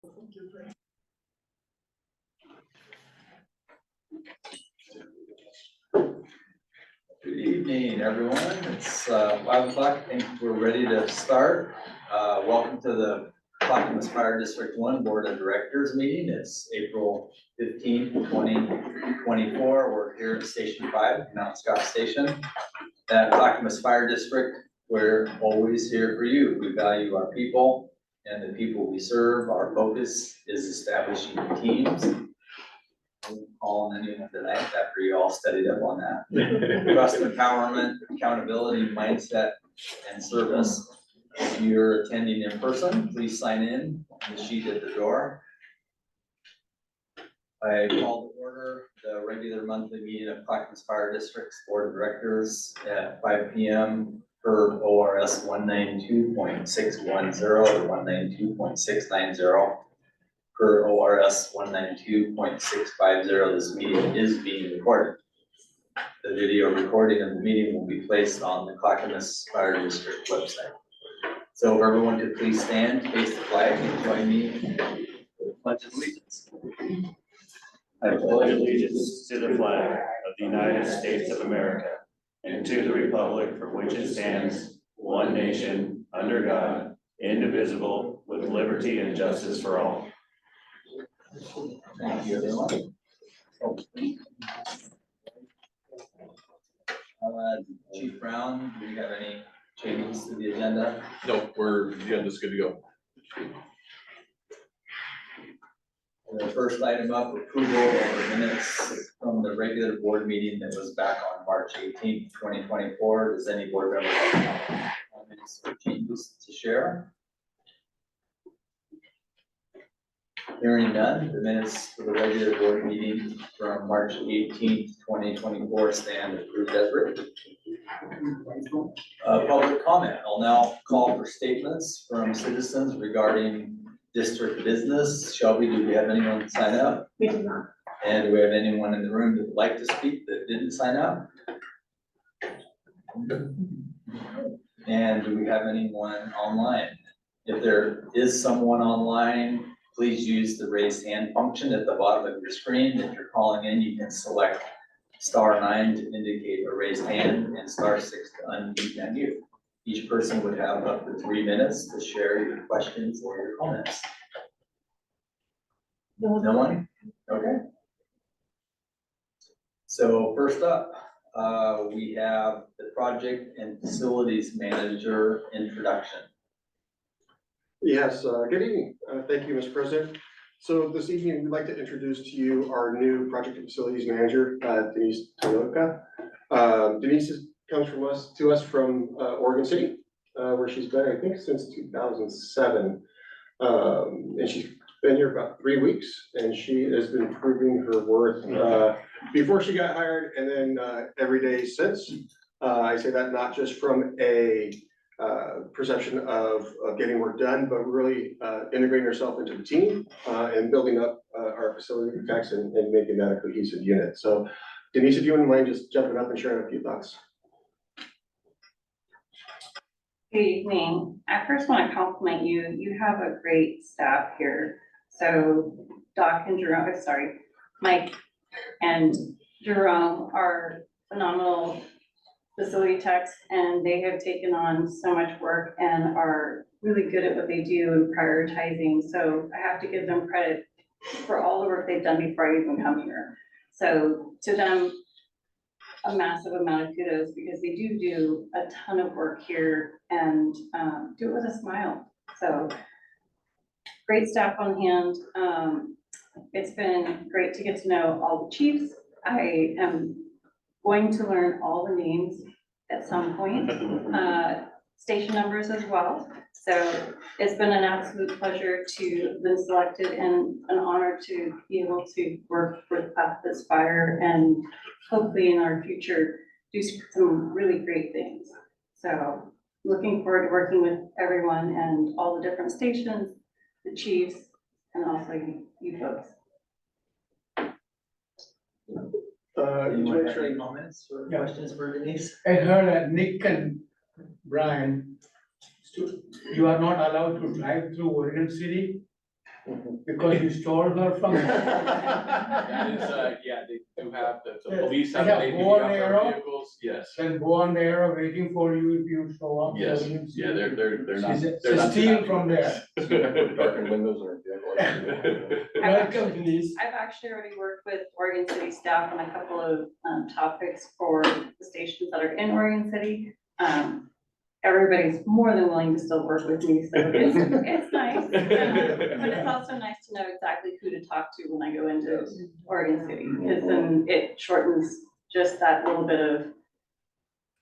Good evening, everyone. It's 5 o'clock. I think we're ready to start. Welcome to the Clackamas Fire District 1 Board of Directors meeting. It's April 15th, 2024. We're here at Station 5, Mount Scott Station. At Clackamas Fire District, we're always here for you. We value our people and the people we serve. Our focus is establishing teams. Calling anyone tonight after you all studied up on that. Trust, empowerment, accountability, mindset, and service. If you're attending in person, please sign in on the sheet at the door. I call to order the regular monthly meeting of Clackamas Fire District's Board of Directors at 5 p.m. per ORS 192.610 or 192.690. Per ORS 192.650, this meeting is being recorded. The video recording of the meeting will be placed on the Clackamas Fire District website. So if everyone could please stand, face the flag, and join me with the Pledge of Allegiance. I pledge allegiance to the flag of the United States of America and to the republic for which it stands, one nation, under God, indivisible, with liberty and justice for all. Thank you, everyone. Chief Brown, do you have any changes to the agenda? No, the agenda's good to go. The first item up, approval of the minutes from the regular board meeting that was back on March 18th, 2024. Does any board member have comments or changes to share? Hearing none, the minutes for the regular board meeting from March 18th, 2024 stand approved as written. Public comment. I'll now call for statements from citizens regarding district business. Shelby, do we have anyone sign up? We do not. And do we have anyone in the room that would like to speak that didn't sign up? And do we have anyone online? If there is someone online, please use the raise hand function at the bottom of your screen. If you're calling in, you can select *9 to indicate a raised hand and *6 to unmute and mute. Each person would have up to 3 minutes to share your questions or your comments. No one? Okay. So first up, we have the project and facilities manager introduction. Yes, good evening. Thank you, Mr. President. So this evening, we'd like to introduce to you our new project and facilities manager, Denise Toloka. Denise comes to us from Oregon City, where she's been, I think, since 2007. And she's been here about 3 weeks, and she has been proving her worth before she got hired, and then every day since. I say that not just from a perception of getting work done, but really integrating herself into the team and building up our facility techs and making that a cohesive unit. So Denise, if you wouldn't mind just jumping up and sharing a few thoughts. Good evening. I first want to compliment you. You have a great staff here. So Mike and Jerome are phenomenal facility techs, and they have taken on so much work and are really good at what they do and prioritizing. So I have to give them credit for all the work they've done before I even come here. So to them, a massive amount of kudos, because they do a ton of work here and do it with a smile. So great staff on hand. It's been great to get to know all the chiefs. I am going to learn all the names at some point, station numbers as well. So it's been an absolute pleasure to have been selected and an honor to be able to work with this fire and hopefully in our future do some really great things. So looking forward to working with everyone and all the different stations, the chiefs, and also you folks. Anyone have any comments or questions for Denise? I heard that Nick and Brian, you are not allowed to drive through Oregon City. Because you stole her from. That is, yeah, they do have, the police They have, have they do bow have and their arrow? vehicles, yes. Then bow and arrow waiting for you if you show up. Yes, So you- yeah, they're not. She's they're not steal too from there. Darkened windows or. Welcome, Denise. I've actually already worked with Oregon City staff on a couple of topics for the stations that are in Oregon City. Everybody's more than willing to still work with me, so it's nice. But it's also nice to know exactly who to talk to when I go into Oregon City, because then it shortens just that little bit of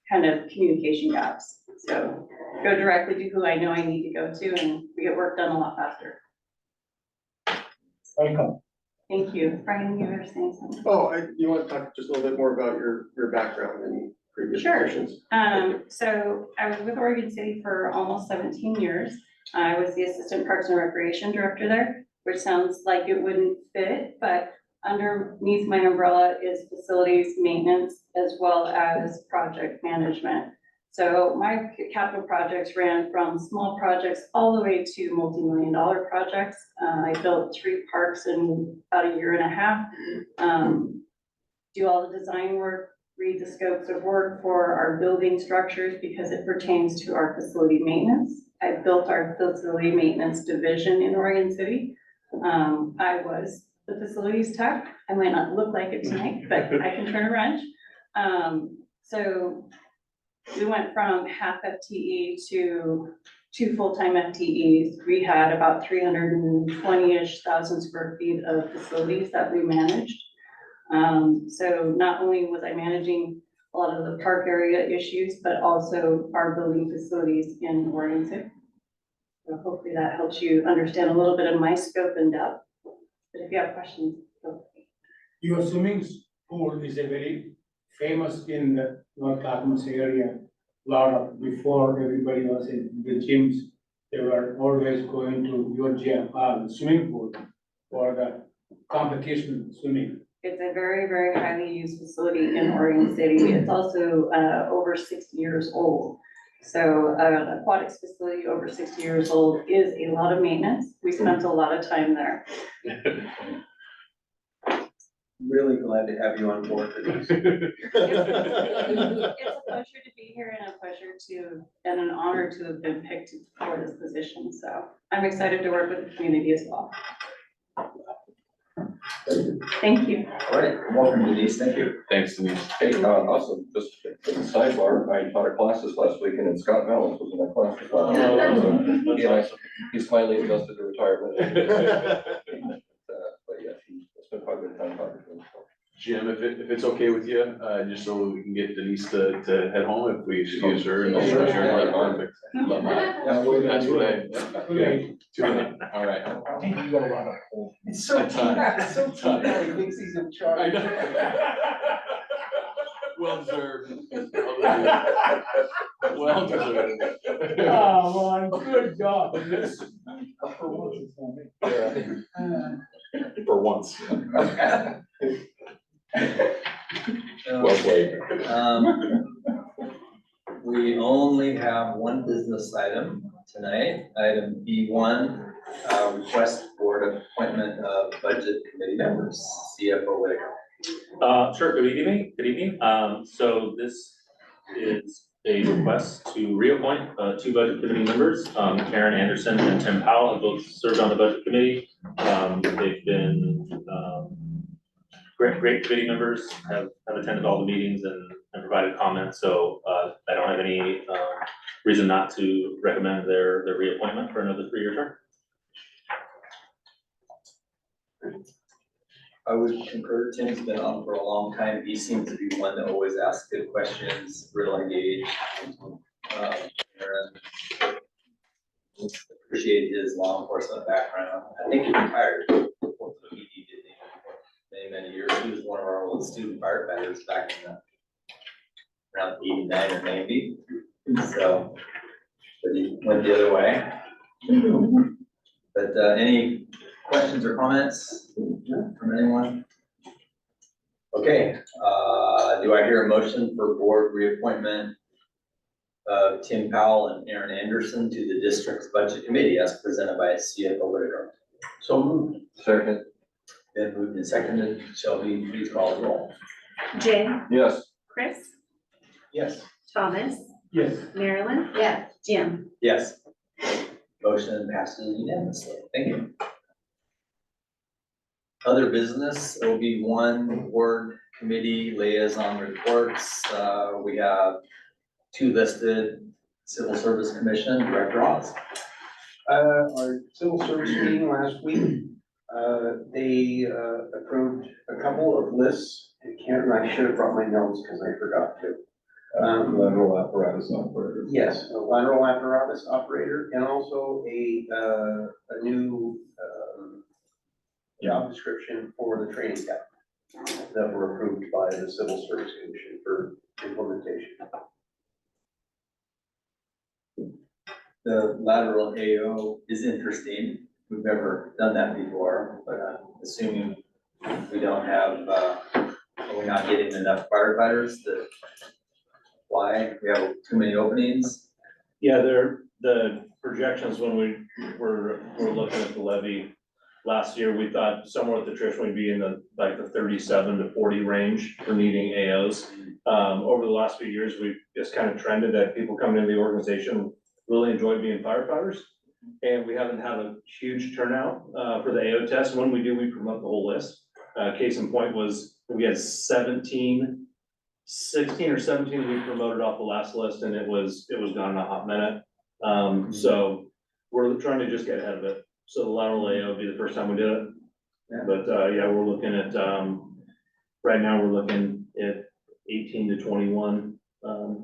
kind of communication gaps. So go directly to who I know I need to go to, and we get work done a lot faster. Welcome. Thank you. Brian, you were saying something? Oh, you want to talk just a little bit more about your background and previous Sure. positions? So I was with Oregon City for almost 17 years. I was the Assistant Parks and Recreation Director there, which sounds like it wouldn't fit, but underneath my umbrella is facilities maintenance as well as project management. So my capital projects ran from small projects all the way to multi-million-dollar projects. I built 3 parks in about a year and a half. Do all the design work, read the scopes of work for our building structures because it pertains to our facility maintenance. I built our facility maintenance division in Oregon City. I was the facilities tech. I might not look like it tonight, but I can turn a wrench. So we went from half FTE to 2 full-time FTEs. We had about 320-ish thousand square feet of facilities that we managed. So not only was I managing a lot of the park area issues, but also our building facilities in Oregon City. So hopefully that helps you understand a little bit of my scope and depth. But if you have questions, feel free. Your swimming pool is a very famous in the North Clackamas area. Lot of, before everybody was in the gyms, they were always going to your gym, swimming pool for the competition swimming. It's a very, very highly used facility in Oregon City. It's also over 60 years old. So an aquatics facility over 60 years old is a lot of maintenance. We spent a lot of time there. Really glad to have you on board for this. It's a pleasure to be here and a pleasure to, and an honor to have been picked for this position. So I'm excited to work with the community as well. Thank you. All right, welcome Denise, thank you. Thanks, Denise. Hey, also, just a sidebar, I taught a class this last weekend and Scott Mellons was in that class this last weekend. That's Yeah, awesome. he's finally adjusted to retirement. But yeah, it's been quite a good time talking to him. Jim, if it's okay with you, just so we can get Denise to head home, if we excuse her. and Sure. Perfect. That's what I. Okay. Too late. All right. It's so tight. It's so tight. He thinks he's in I charge. know. Well deserved. Well deserved. Oh, man, good job. For once. Well played. We only have one business item tonight, item B1, request board appointment of budget committee members, CFO Whitaker. Sure, good evening. So this is a request to reappoint 2 budget committee members. Karen Anderson and Tim Powell have both served on the budget committee. They've been great committee members, have attended all the meetings and provided comments. So I don't have any reason not to recommend their reappointment for another 3-year term. I would concur, Tim's been on for a long time, he seems to be one that always asks good questions, real engaged. Aaron, appreciate his law enforcement background, I think he retired, so he did many years, he was one of our old student firefighters back in around 89 or 90, so, but he went the other way. But any questions or comments from anyone? Okay, do I hear a motion for board reappointment of Tim Powell and Aaron Anderson to the district's budget committee as presented by CFO Whitaker? So moved. Second, Then moved and seconded. Shelby, please call the roll. Jay, yes. Chris, Yes. Thomas, Yes. Marilyn. Yeah. Jim. Yes. Motion passes unanimously. Thank you. Other business, there will be one board committee liaison reports. We have two listed, Civil Service Commission, Director Oz. Our civil service meeting last week, they approved a couple of lists. I should have brought my notes because I forgot to. Lateral apparatus operator. Yes, a lateral apparatus operator and also a new job description for the training staff that were approved by the Civil Service Commission for implementation. The lateral AO is interesting. We've never done that before, but assuming we don't have, are we not getting enough firefighters to apply? We have too many openings? Yeah, the projections when we were looking at the levy last year, we thought somewhere with attrition would be in the 37 to 40 range for needing AOs. Over the last few years, we've just kind of trended that people coming into the organization really enjoy being firefighters. And we haven't had a huge turnout for the AO test. When we do, we promote the whole list. Case in point was we had 16 or 17 we promoted off the last list, and it was gone in a hot minute. So we're trying to just get ahead of it. So the lateral AO will be the first time we did it. Yeah. But yeah, we're looking at right now we're looking at 18 to 21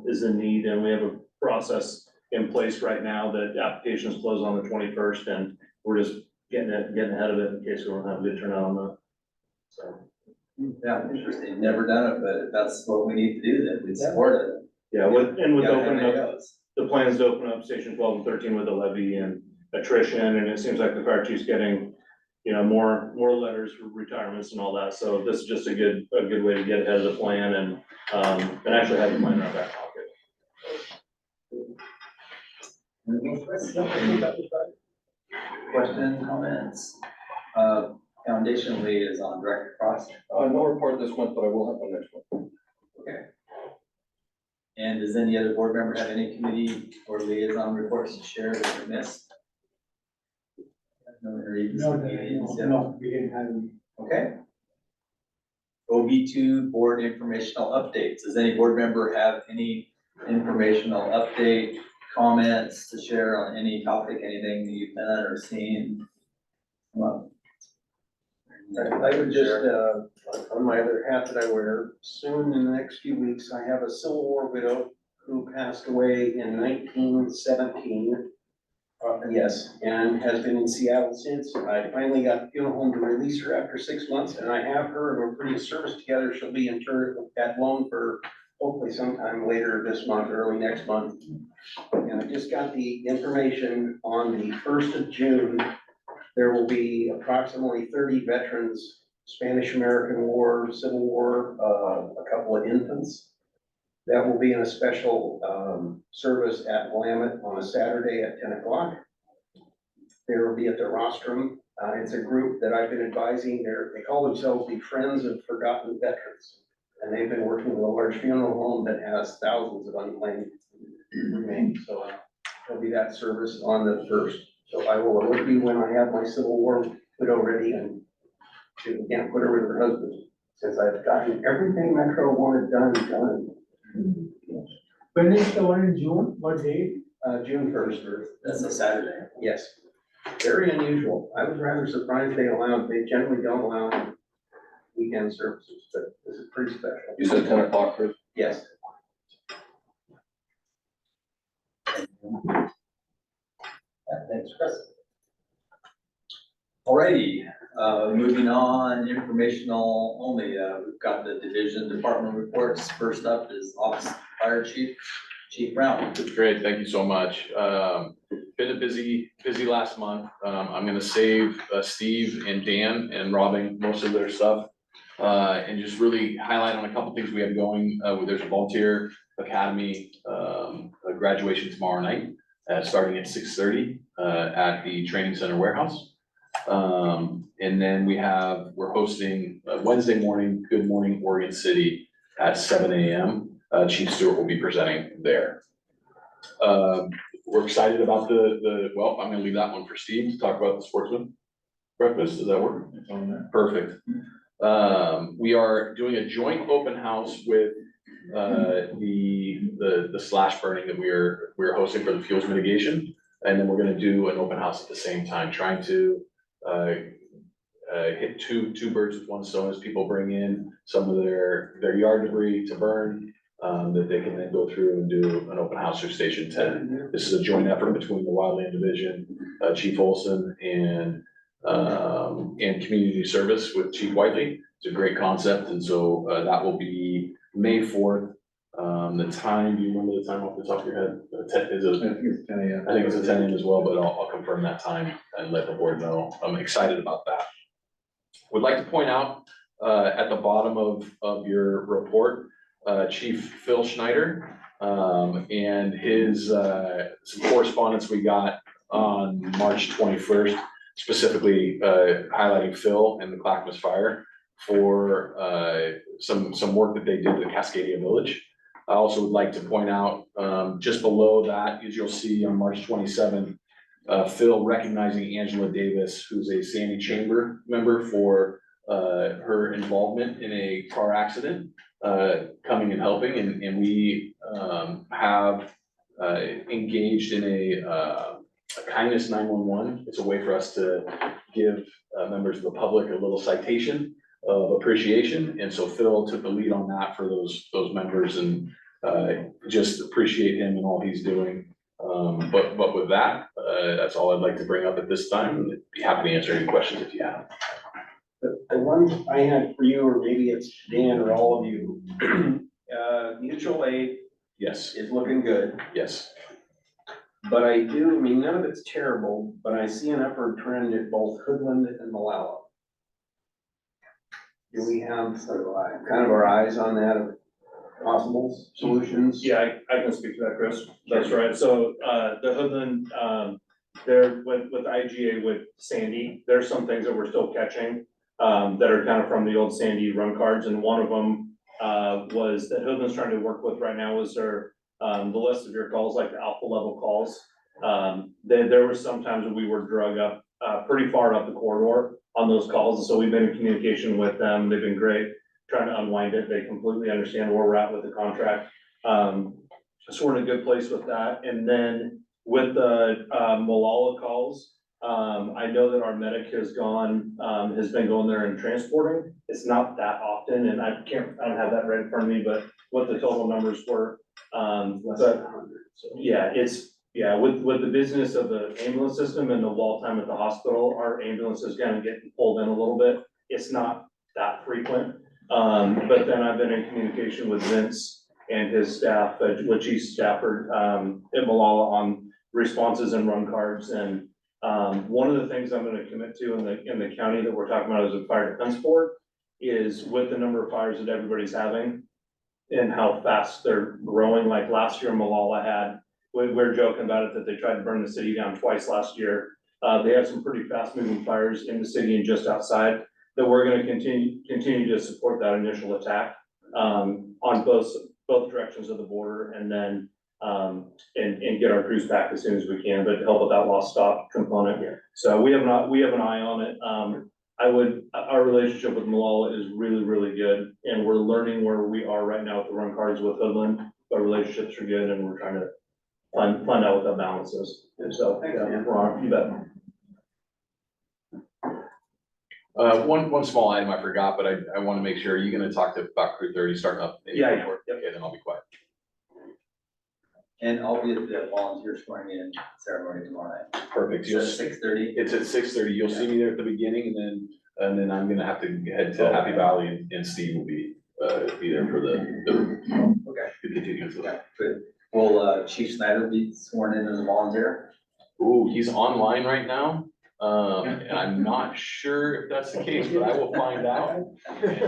is the need, and we have a process in place right now that applications close on the 21st, and we're just getting ahead of it in case we don't have a good turnout on that. So. Yeah, interesting. Never done it, but if that's what we need to do, then we support it. Yeah, with Gotta have opening up, AOs. the plans to open up station 12 and 13 with the levy and attrition, and it seems like the fire chief's getting, more letters for retirements and all that. So this is just a good way to get ahead of the plan and actually have the plan in our back pocket. Question, comments? Foundation liaison, Director Frost. No report this month, but I will have one next one. Okay. And does any other board member have any committee or liaison reports to share that we missed? No interviews, meetings, yeah. No, we didn't have any. Okay. OB2 board informational updates. Does any board member have any informational update, comments to share on any topic, anything that you've done or seen? Come up. I would just, on my other hat that I wear, soon in the next few weeks, I have a Civil War widow who passed away in 1917. Yes, and has been in Seattle since. I finally got the funeral home to release her after 6 months, and I have her, and we're putting a service together. She'll be interred at Lone for hopefully sometime later this month, early next month. And I just got the information on the 1st of June. There will be approximately 30 veterans, Spanish-American War, Civil War, a couple of infants. That will be in a special service at Willamette on a Saturday at 10 o'clock. They will be at the rostrum. It's a group that I've been advising. They call themselves the Friends of Forgotten Veterans. And they've been working with a large funeral home that has thousands of unclaimed remains. So there'll be that service on the 1st. So I will alert you when I have my Civil War widow ready, and she can't put her with her husband, since I've gotten everything Metro wanted done. When is the one in June? What date? June 1st. That's a Saturday. Yes. Very unusual. I was rather surprised they generally don't allow weekend services, but this is pretty special. You said 10 o'clock, Chris? Yes. Thanks, Chris. Alrighty, moving on, informational only, we've got the division department reports. First up is Office Fire Chief Brown. Great, thank you so much. Been a busy last month. I'm gonna save Steve and Dan and robbing most of their stuff. And just really highlight on a couple things we have going. There's a volunteer academy graduation tomorrow night, starting at 6:30 at the training center warehouse. And then we're hosting Wednesday morning, Good Morning Oregon City at 7 AM. Chief Stewart will be presenting there. We're excited about well, I'm gonna leave that one for Steve to talk about the sportsman breakfast. Does that work? Perfect. We are doing a joint open house with the slash burning that we're hosting for the fuels mitigation. And then we're gonna do an open house at the same time, trying to hit two birds with one stone as people bring in some of their yard debris to burn, that they can then go through and do an open house through Station 10. This is a joint effort between the Wildland Division, Chief Olson, and Community Service with Chief Whiteley. It's a great concept, and so that will be May 4th. The time, do you remember the time off the top of your head? I think it's 10 AM. I think it's at 10 AM as well, but I'll confirm that time and let the board know. I'm excited about that. Would like to point out at the bottom of your report, Chief Phil Schneider, and his some correspondence we got on March 21st, specifically highlighting Phil and the Clackamas Fire for some work that they did at Cascadia Village. I also would like to point out, just below that, as you'll see on March 27th, Phil recognizing Angela Davis, who's a Sandy Chamber member, for her involvement in a car accident, coming and helping, and we have engaged in a kindness 911. It's a way for us to give members of the public a little citation of appreciation, and so Phil took the lead on that for those members, and just appreciate him and all he's doing. But with that, that's all I'd like to bring up at this time, and be happy to answer any questions if you have. The one I had for you, or maybe it's Dan or all of you, mutual aid Yes, is looking good. yes. But I mean, none of it's terrible, but I see an upward trend at both Hoodland and Malala. Do we have kind of our eyes on that of possible solutions? Yeah, I can speak to that, Chris. That's right. So, the Hoodland, there with IGA with Sandy, there's some things that we're still catching, that are kind of from the old Sandy run cards, and one of them, was that Hoodland's trying to work with right now is their, the list of your calls, like the alpha level calls. There were some times when we were drug up, pretty far up the corridor on those calls, and so we've been in communication with them. They've been great, trying to unwind it. They completely understand where we're at with the contract. So we're in a good place with that. And then with the Malala calls, I know that our medic has been going there and transporting. It's not that often, and I don't have that right in front of me, but what the total numbers were. Yeah, with the business of the ambulance system and the wall time at the hospital, our ambulance is kind of getting pulled in a little bit. It's not that frequent. But then I've been in communication with Vince and his staff, which he's Stafford, at Malala, on responses and run cards. And one of the things I'm gonna commit to in the county that we're talking about as a fire defense board is with the number of fires that everybody's having and how fast they're growing. Like last year, Malala had, we're joking about it, that they tried to burn the city down twice last year. They have some pretty fast moving fires in the city and just outside, that we're gonna continue to support that initial attack, on both directions of the border, and then, and get our crews back as soon as we can, but to help with that lost stop component. So we have an eye on it. Our relationship with Malala is really, really good, and we're learning where we are right now with the run cards with Hoodland. Our relationships are good, and we're trying to find out what that balance is. And so, yeah, we're on, you bet. One small item I forgot, but I want to make sure, are you gonna talk about Crew 30 starting up? Yeah. Okay, then I'll be quiet. And I'll be at the volunteer swearing in ceremony tomorrow night. Perfect. It's at 6:30. It's at 6:30. You'll see me there at the beginning, and then I'm gonna have to head to Happy Valley, and Steve will be there for the Okay. continuance of that. Good. Will Chief Snyder be sworn in as a volunteer? Ooh, he's online right now. And I'm not sure if that's the case, but I will find out. Just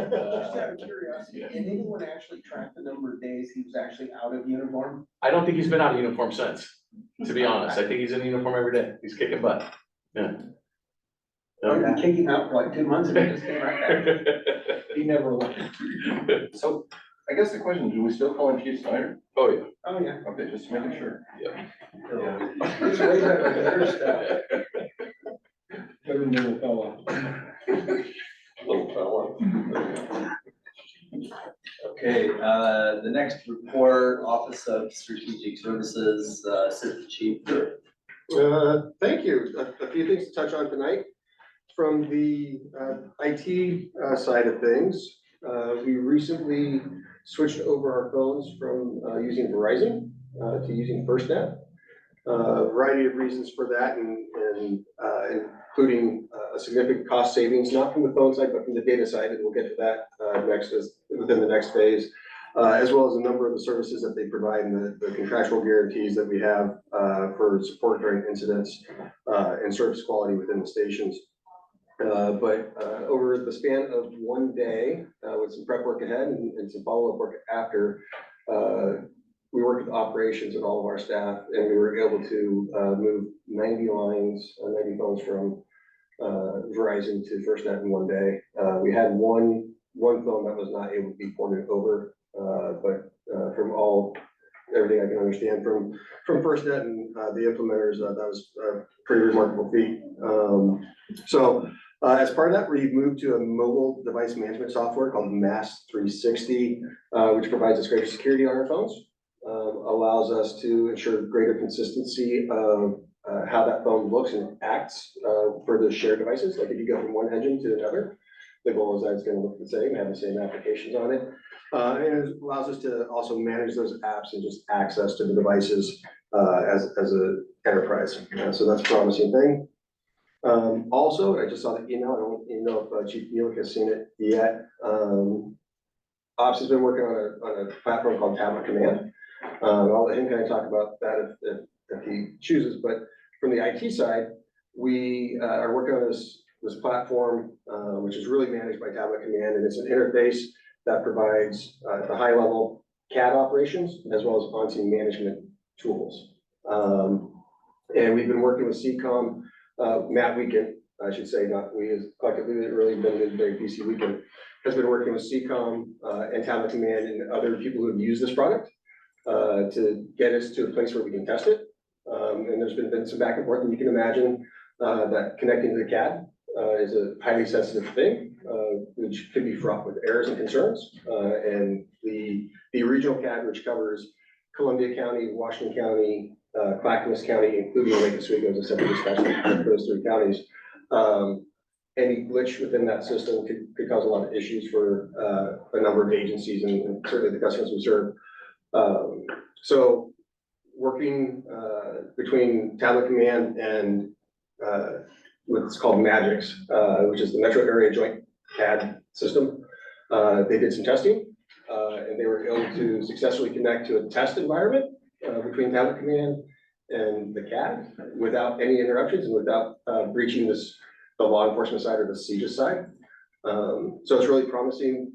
out of curiosity, did anyone actually track the number of days he was actually out of uniform? I don't think he's been out of uniform since, to be honest. I think he's in uniform every day. He's kicking butt. Yeah. I kicked him out for like 2 months and he just came right back. He never left. So I guess the question, do we still call him Chief Snyder? Oh, yeah. Oh, yeah. Okay, just making sure. It's way better than your stuff. Better than the fellow. Little fella. Okay, the next report, Office of Strategic Services, Assistant Chief. Thank you. A few things to touch on tonight. From the IT side of things, we recently switched over our phones from using Verizon to using FirstNet. A variety of reasons for that, and including a significant cost savings, not from the phone side, but from the data side, and we'll get to that within the next phase. As well as a number of the services that they provide and the contractual guarantees that we have for support during incidents and service quality within the stations. But over the span of one day, with some prep work ahead and some follow-up work after, we worked with operations and all of our staff, and we were able to move 90 lines, 90 phones from Verizon to FirstNet in one day. We had one phone that was not able to be ported over, but from everything I can understand from FirstNet and the implementers, that was a pretty remarkable feat. As part of that, we've moved to a mobile device management software called Mass 360, which provides us greater security on our phones, allows us to ensure greater consistency of how that phone looks and acts for the shared devices. Like if you go from one engine to another, the goal is that it's going to look the same, have the same applications on it. And it allows us to also manage those apps and just access to the devices as an enterprise. So that's a promising thing. Also, I just saw the email. I don't even know if Chief Nealik has seen it yet. Ops has been working on a platform called Tablet Command. I'll let him kind of talk about that if he chooses. But from the IT side, we are working on this platform, which is really managed by Tablet Command, and it's an interface that provides the high level CAD operations as well as on-scene management tools. And we've been working with CCOM. Matt Weekend, I should say, not we as collectively, really been very PC Weekend, has been working with CCOM and Tablet Command and other people who have used this product to get us to a place where we can test it. And there's been some back and forth, and you can imagine that connecting to the CAD is a highly sensitive thing, which could be fraught with errors and concerns. And the regional CAD, which covers Columbia County, Washington County, Clackamas County, including Lake Oswego as a separate discussion, those three counties. Any glitch within that system could cause a lot of issues for a number of agencies and certainly the customers we serve. So working between Tablet Command and what's called Magix, which is the Metro Area Joint CAD system, they did some testing and they were able to successfully connect to a test environment between Tablet Command and the CAD without any interruptions and without breaching the law enforcement side or the CJIS side. So it's really promising.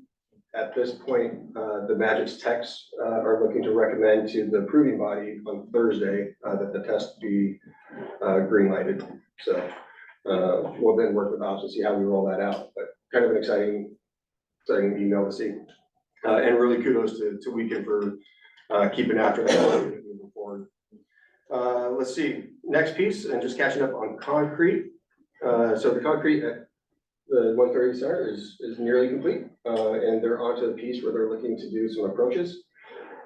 At this point, the Magix techs are looking to recommend to the approving body on Thursday that the test be green lighted. So we'll then work with ops to see how we roll that out, but kind of an exciting email to see. And really kudos to Weekend for keeping after that and moving forward. Let's see, next piece, and just catching up on concrete. So the concrete at the 130 center is nearly complete, and they're onto the piece where they're looking to do some approaches.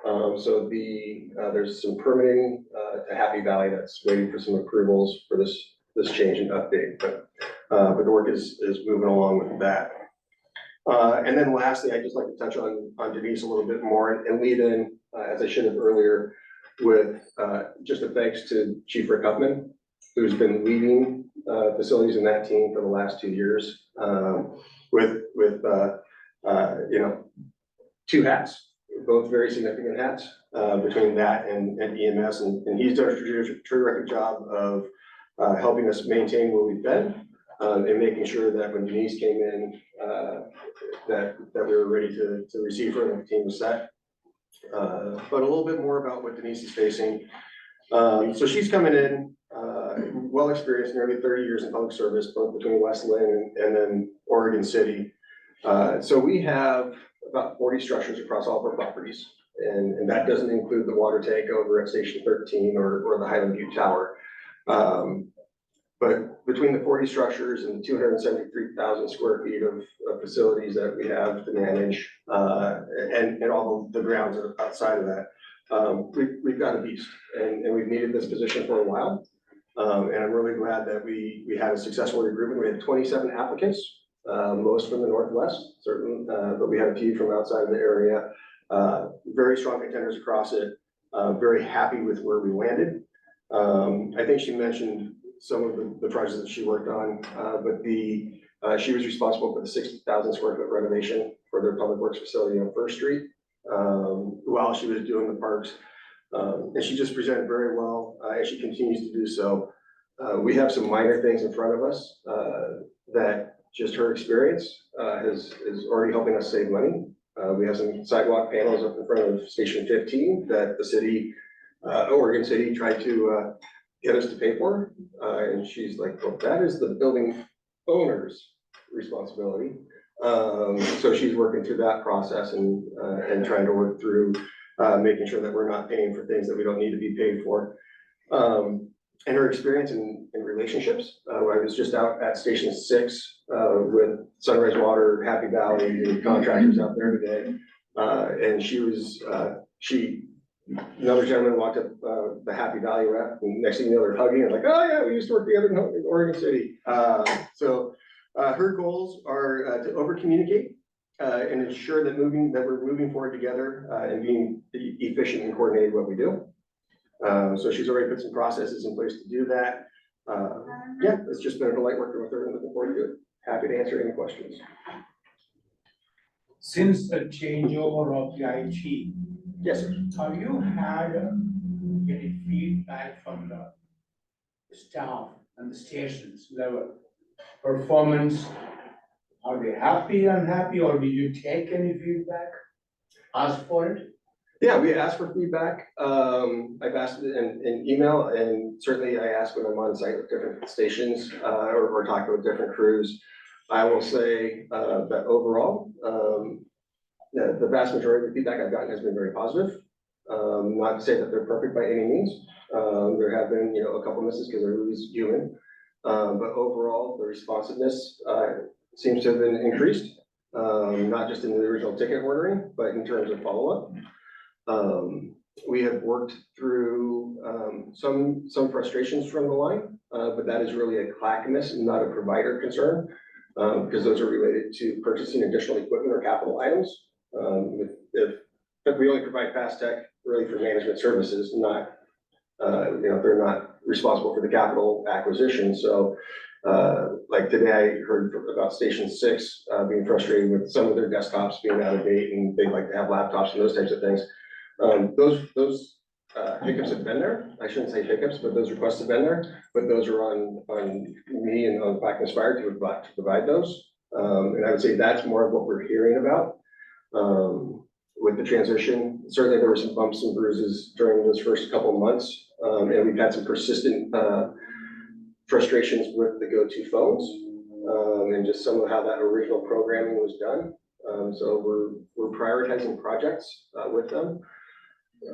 So there's some permitting to Happy Valley that's waiting for some approvals for this change and update, but the work is moving along with that. And then lastly, I'd just like to touch on Denise a little bit more and lead in, as I should have earlier, with just a thanks to Chief Rick Huffman, who's been leading facilities in that team for the last 2 years, with two hats, both very significant hats between that and EMS, and he's done a terrific job of helping us maintain where we've been and making sure that when Denise came in, that we were ready to receive her and the team was set. But a little bit more about what Denise is facing. So she's coming in well experienced, nearly 30 years in public service, both between West Lynn and then Oregon City. So we have about 40 structures across all of our properties, and that doesn't include the water tank over at Station 13 or the Highland Butte Tower. But between the 40 structures and 273,000 square feet of facilities that we have to manage, and all the grounds that are outside of that, we've got a beast, and we've needed this position for a while. And I'm really glad that we had a successful recruitment. We had 27 applicants, most from the Northwest, certainly, but we had a few from outside of the area. Very strong contenders across it, very happy with where we landed. I think she mentioned some of the projects that she worked on, but she was responsible for the 60,000 square foot renovation for their public works facility on First Street, while she was doing the parks. And she just presented very well, and she continues to do so. We have some minor things in front of us, that just her experience, is already helping us save money. We have some sidewalk panels up in front of Station 15 that the city, Oregon City tried to, get us to pay for. And she's like, well, that is the building owner's responsibility. So she's working through that process and trying to work through, making sure that we're not paying for things that we don't need to be paid for. And her experience in relationships, I was just out at Station 6, with Sunrise Water, Happy Valley, and contractors out there today. And another gentleman walked up, the Happy Valley rep, and next thing you know, they're hugging and like, oh yeah, we used to work together in Oregon City. So her goals are to over communicate and ensure that we're moving forward together and being efficient and coordinated what we do. So she's already put some processes in place to do that. Yeah, it's just been a delight working with her and looking forward to it. Happy to answer any questions. Since the changeover of the IT, Yes, sir. have you had any feedback from the staff and the stations level? Performance, are they happy, unhappy, or did you take any feedback? Ask for it? Yeah, we asked for feedback. I've asked it in email, and certainly I ask when I'm on site with different stations, or talking with different crews. I will say, that overall, the vast majority of the feedback I've gotten has been very positive. Not to say that they're perfect by any means. There have been, a couple misses because everybody's human. But overall, the responsiveness, seems to have been increased, not just in the original ticket ordering, but in terms of follow-up. We have worked through, some frustrations from the line, but that is really a Clackamas, not a provider concern, because those are related to purchasing additional equipment or capital items. But we only provide fast tech really for management services, not, they're not responsible for the capital acquisition. So, like today, I heard about Station 6 being frustrated with some of their desktops being out of date, and they'd like to have laptops and those types of things. Those hiccups have been there. I shouldn't say hiccups, but those requests have been there. But those are on me and on Clackamas Fire to provide those. And I would say that's more of what we're hearing about. With the transition, certainly there were some bumps and bruises during those first couple of months, and we've had some persistent frustrations with the go-to phones, and just some of how that original programming was done. So we're prioritizing projects with them.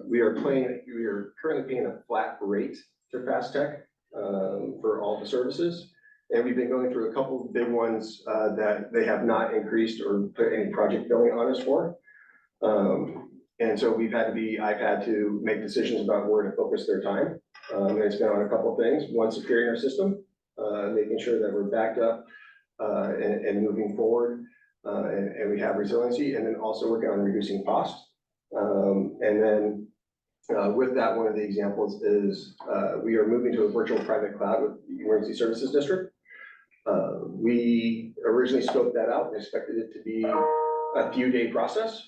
We are currently paying a flat rate to Fast Tech for all the services. And we've been going through a couple of big ones that they have not increased or put any project billing on us for. And so I've had to make decisions about where to focus their time. And it's been on a couple of things. One, securing our system, making sure that we're backed up and moving forward, and we have resiliency, and then also working on reducing cost. And then with that, one of the examples is we are moving to a virtual private cloud with the Emergency Services District. We originally scoped that out and expected it to be a few-day process.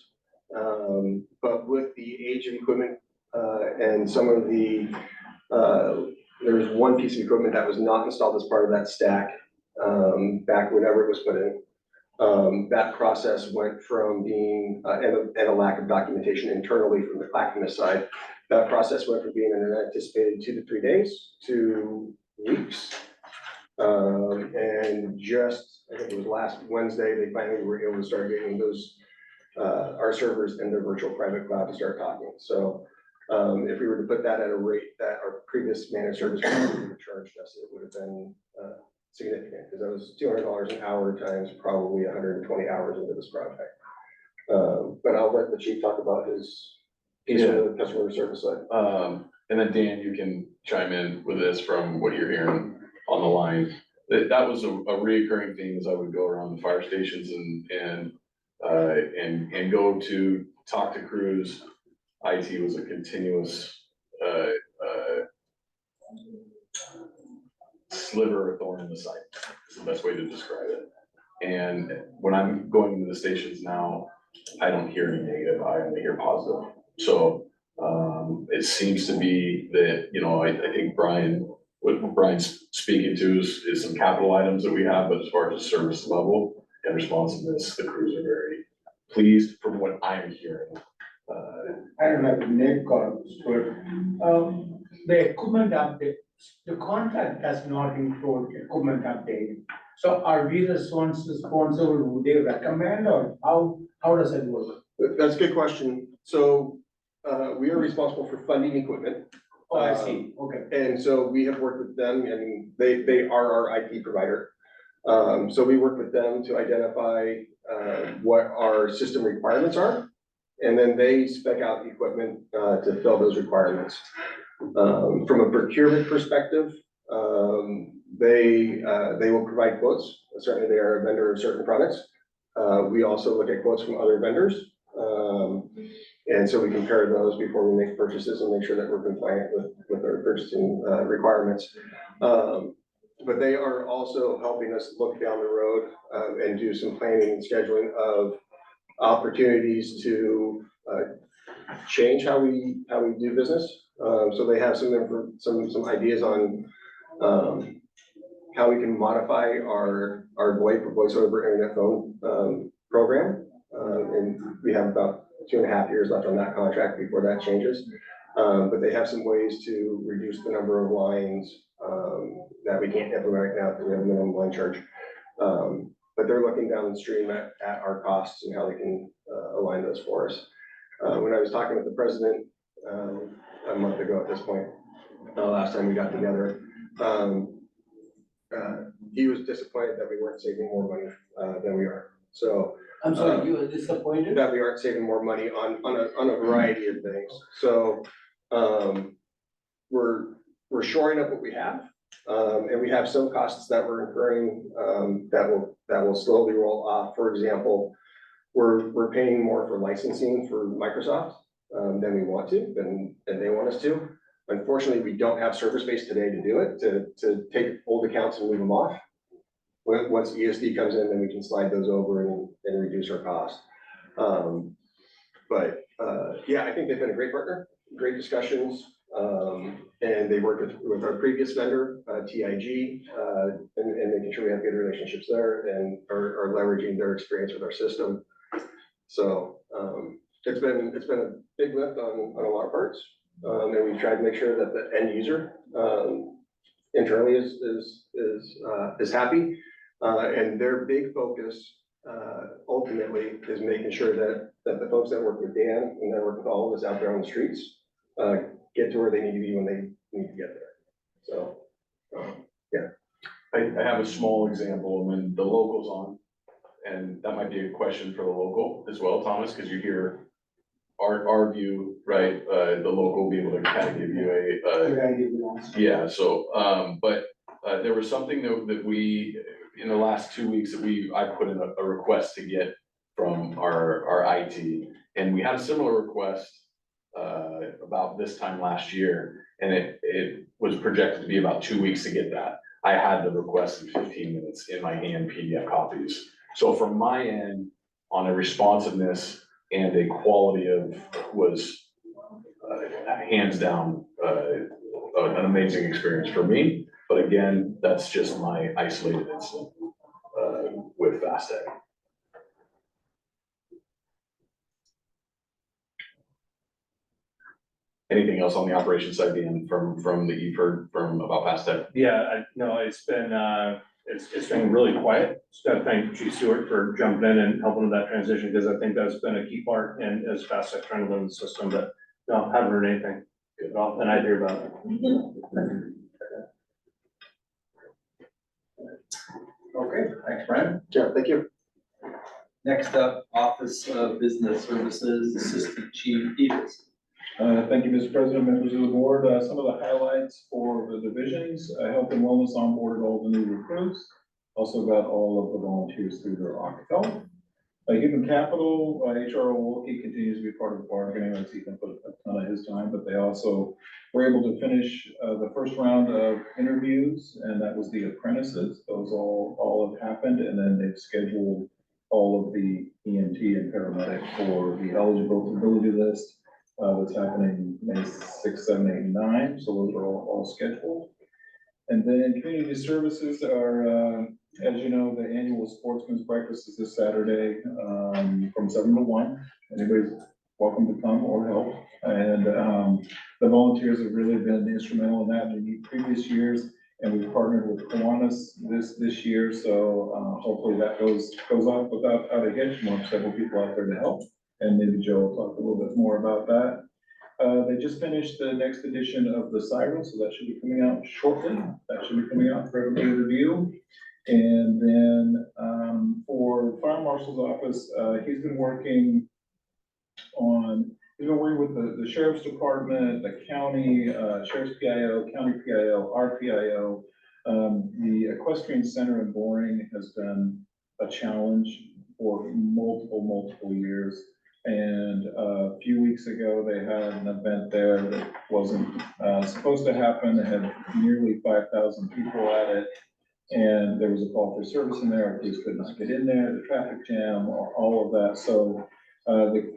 But with the age of equipment and some of there's one piece of equipment that was not installed as part of that stack back whenever it was put in. That process went from being, and a lack of documentation internally from the Clackamas side, that process went from being an anticipated 2 to 3 days to weeks. And just, I think it was last Wednesday, they finally were able to start getting those, our servers and their virtual private cloud to start talking. So if we were to put that at a rate that our previous managed service provider charged us, it would have been significant, because that was $200 an hour times probably 120 hours into this project. But I'll let the chief talk about his piece of the customer service side. And then Dan, you can chime in with this from what you're hearing on the line. That was a reoccurring theme as I would go around the fire stations and go to talk to crews. IT was a continuous, sliver of thorn in the side, is the best way to describe it. And when I'm going into the stations now, I don't hear any negative, I only hear positive. So, it seems to be that, you know, I think what Brian's speaking to is some capital items that we have, but as far as the service level and responsiveness, the crews are very pleased from what I'm hearing. I don't have the name card, Stuart. The equipment update, the contract does not include equipment update. So are we the ones responsible, would they recommend, or how does it work? That's a good question. So we are responsible for funding equipment. Oh, I see, okay. And so we have worked with them, and they are our IT provider. So we work with them to identify what our system requirements are. And then they spec out equipment to fill those requirements. From a procurement perspective, they will provide quotes. Certainly they are a vendor of certain products. We also look at quotes from other vendors. And so we compare those before we make purchases and make sure that we're compliant with our purchasing requirements. But they are also helping us look down the road and do some planning and scheduling of opportunities to change how we do business. So they have some ideas on how we can modify our VoIP, voice over internet phone program. And we have about 2.5 years left on that contract before that changes. But they have some ways to reduce the number of lines that we can't implement right now because we have a minimum line charge. But they're looking downstream at our costs and how they can align those for us. When I was talking with the president a month ago at this point, last time we got together, he was disappointed that we weren't saving more money than we are. So I'm sorry, you were disappointed? that we aren't saving more money on a variety of things. So we're shoring up what we have. And we have some costs that we're incurring that will slowly roll off. For example, we're paying more for licensing for Microsoft than we want to, than they want us to. Unfortunately, we don't have server space today to do it, to take old accounts and move them off. Once ESD comes in, then we can slide those over and reduce our cost. But yeah, I think they've been a great partner, great discussions. And they worked with our previous vendor, TIG, and making sure we have good relationships there and are leveraging their experience with our system. So it's been a big lift on a lot of parts. And we've tried to make sure that the end user internally is happy. And their big focus ultimately is making sure that the folks that work with Dan and that work with all of us out there on the streets get to where they need to be when they need to get there. So, yeah. I have a small example when the local's on, and that might be a question for the local as well, Thomas, because you hear our view, right? The local will be able to kind of give you yeah, so, but there was something that we, in the last 2 weeks I put in a request to get from our IT, and we had a similar request about this time last year, and it was projected to be about 2 weeks to get that. I had the request in 15 minutes in my hand PDF copies. So from my end, on a responsiveness and a quality of was hands down an amazing experience for me. But again, that's just my isolated incident with FastTech. Anything else on the operations side, Dan, from that you've heard from about past tech? Yeah, no, it's been really quiet. Just gotta thank Chief Stewart for jumping in and helping with that transition, because I think that's been a key part and as fast as trying to learn the system, but no, haven't heard anything at all, and I hear about it. Okay, thanks, Brian. Yeah, thank you. Next up, Office of Business Services, Assistant Chief Peters. Thank you, Mr. President, members of the board. Some of the highlights for the divisions, health and wellness onboarded all the new recruits. Also got all of the volunteers through their occ. Human capital, HR Wilkie continues to be part of the bargaining. Let's see, he can put a ton of his time, but they also were able to finish the first round of interviews, and that was the apprentices. Those all have happened, and then they've scheduled all of the EMT and paramedic for the eligibility list. That's happening May 6, 7, 8, and 9, so those are all scheduled. And then community services are, as you know, the annual sportsman's breakfast is this Saturday from 7 to 1. Anybody's welcome to come or help. And the volunteers have really been instrumental in that in the previous years. And we've partnered with Kiwanis this year, so hopefully that goes off without a hitch. We'll have several people out there to help. And maybe Joe will talk a little bit more about that. They just finished the next edition of the Siren, so that should be coming out shortly. That should be coming out for everybody to review. And then for Fire Marshal's office, he's been working with the Sheriff's Department, the county, Sheriff's PIO, County PIO, our PIO. The Equestrian Center in Boring has been a challenge for multiple years. And a few weeks ago, they had an event there that wasn't supposed to happen. They had nearly 5,000 people at it. And there was a call for service in there. Our police could not get in there, the traffic jam, all of that. So the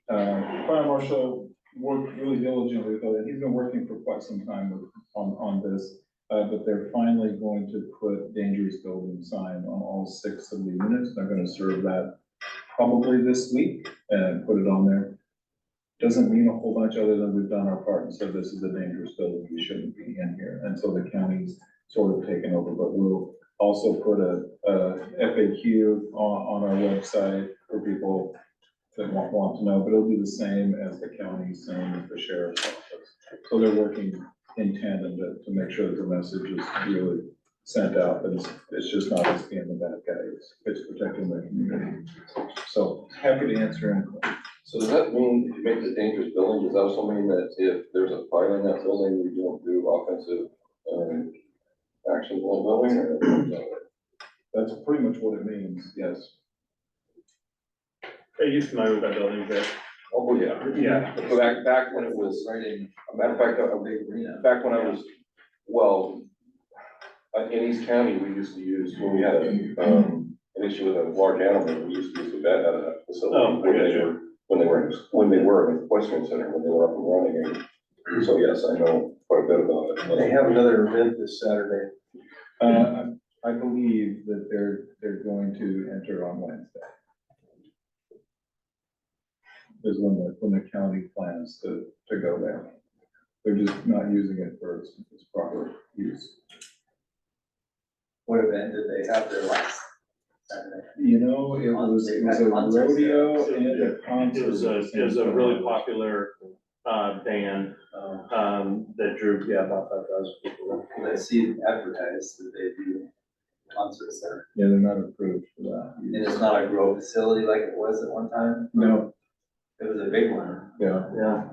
fire marshal worked really diligently with it. He's been working for quite some time on this. But they're finally going to put dangerous building sign on all 6 of the units. They're going to serve that probably this week and put it on there. Doesn't mean a whole bunch other than we've done our part and said this is a dangerous building, we shouldn't be in here. And so the county's sort of taken over, but we'll also put a FAQ on our website for people that want to know, but it'll be the same as the county, same as the sheriff's office. So they're working in tandem to make sure that the message is really sent out, but it's just not us being the bad guy, it's protecting the community. So happy to answer any questions. So does that mean if you make this dangerous building, does that also mean that if there's a fire in that building, we don't do offensive actions on the building? Or? That's pretty much what it means, yes. Are you familiar with that building, Vic? Oh, yeah. Yeah. So back when it was, Right in a matter of fact, a big arena. back when I was, well, in East County, we used to use, when we had an issue with a large animal, we used to use the vet at a facility. Oh, I got you. When they were in the Equestrian Center, when they were up and running. And so, yes, I know quite a bit about it. They have another event this Saturday. I believe that they're going to enter on Wednesday. Is when the county plans to go there. They're just not using it for its proper use. What event did they have there last Saturday? You know, it was a rodeo and a concert. It was a really popular band that drew, about 5,000 people. I see advertised that they do concerts there. Yeah, they're not approved for that. And it's not a grow facility like it was at one time? No, It was a big one. yeah, Yeah,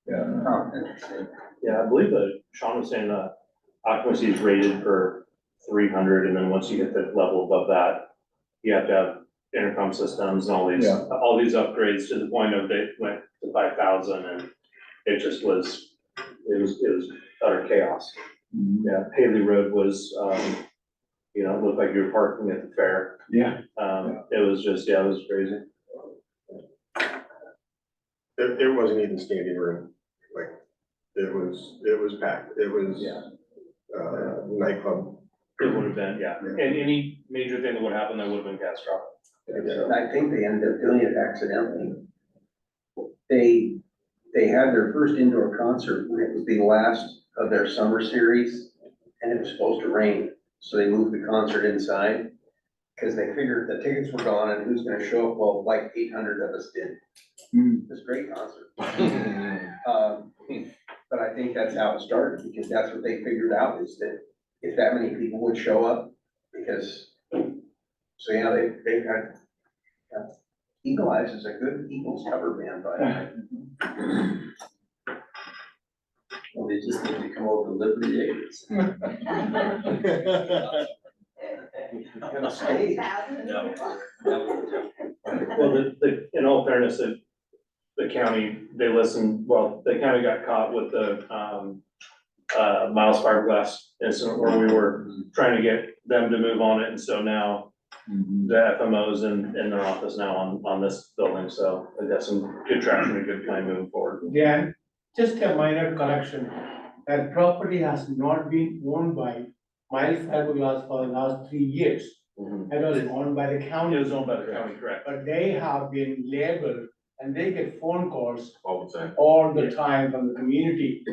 yeah. Oh, interesting. yeah, I believe that Sean was saying occupancy is rated for 300, and then once you get the level above that, you have to have intercom systems and Yeah. all these upgrades to the point of they went to 5,000, and it just was, it was utter chaos. Mhm. Yeah, Haley Road was, it looked like you were parking at the fair. Yeah, It was just, it was crazy. It wasn't even standing room, like, it was packed, it was, nightclub. It would have been, yeah, and any major thing that would happen, that would have been catastrophic. I think they ended up doing it accidentally. They they had their first indoor concert, and it was the last of their summer series, and it was supposed to rain, so they moved the concert inside. Cause they figured the tickets were gone and who's gonna show up, well, like 800 of us did. It was a great concert. But I think that's how it started, because that's what they figured out, is that if that many people would show up, because, so yeah, they've had, Eagle Eyes is a good Eagles cover band, by the way. Well, they just need to come over to Liberty Acres. Gonna stay. Well, in all fairness, the county, they listened, well, they kind of got caught with the, Miles fiberglass incident where we were trying to get them to move on it, and so now the FMO's in their office now on this building, so they got some good traction, a good plan moving forward. Yeah, just a minor correction. That property has not been owned by Miles Fiberglass for the last 3 years. It was owned by the county. It was owned by the county, correct? But they have been labeled and they get phone calls All the time. all the time from the community.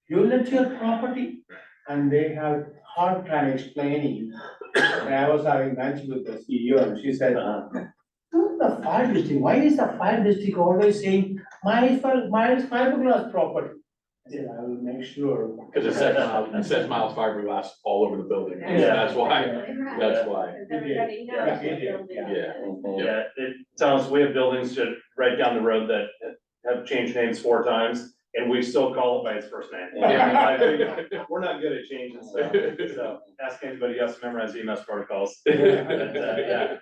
You let your property, and they have hard time explaining. And I was having lunch with the CEO and she said, the fire district, why is the fire district always saying Miles Fiberglass property? I said, I will make sure. Cause it says Miles fiberglass all over the building, Yeah. that's why, that's why, Everybody knows. Yeah, it the did, building. yeah. Yeah, it sounds, we have buildings just right down the road that have changed names 4 times, and we still call it by its first name. Yeah. We're not good at changing stuff, so ask anybody else to memorize EMS protocols. Yeah.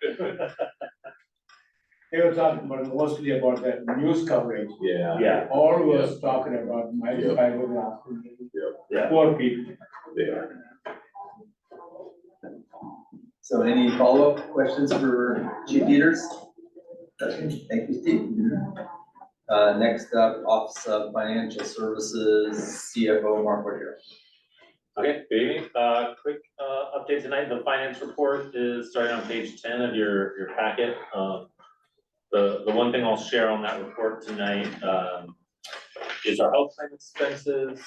They were talking about mostly about the news coverage. Yeah. Yeah, All was talking about Miles Yep. Fiberglass. yeah. Poor people. They are. So any follow-up questions for Chief Peters? Thank you, Steve. Next up, Office of Financial Services, CFO Mark Whitaker. Okay, good evening. Quick update tonight. The finance report is starting on page 10 of your packet. The one thing I'll share on that report tonight is our health plan expenses.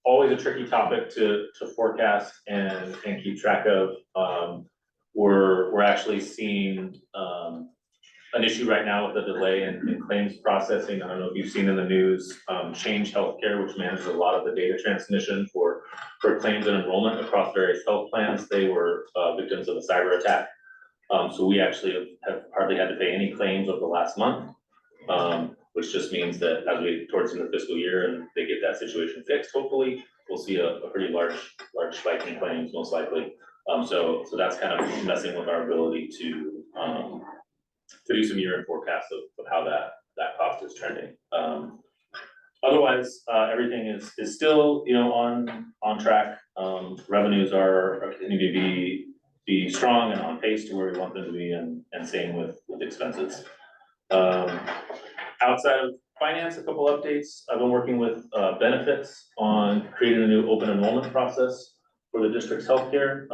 Always a tricky topic to forecast and keep track of. We're actually seeing an issue right now with the delay in claims processing. I don't know if you've seen in the news, Change Healthcare, which manages a lot of the data transmission for claims and enrollment across various health plans. They were victims of a cyber attack. So we actually have hardly had to pay any claims over the last month, which just means that as we towards the end of the fiscal year and they get that situation fixed, hopefully we'll see a pretty large spike in claims most likely. So that's kind of messing with our ability to do some year-end forecasts of how that cost is trending. Otherwise, everything is still, on track. Revenues are continuing to be strong and on pace to where we want them to be, and same with expenses. Outside of finance, a couple updates. I've been working with benefits on creating a new open enrollment process for the district's healthcare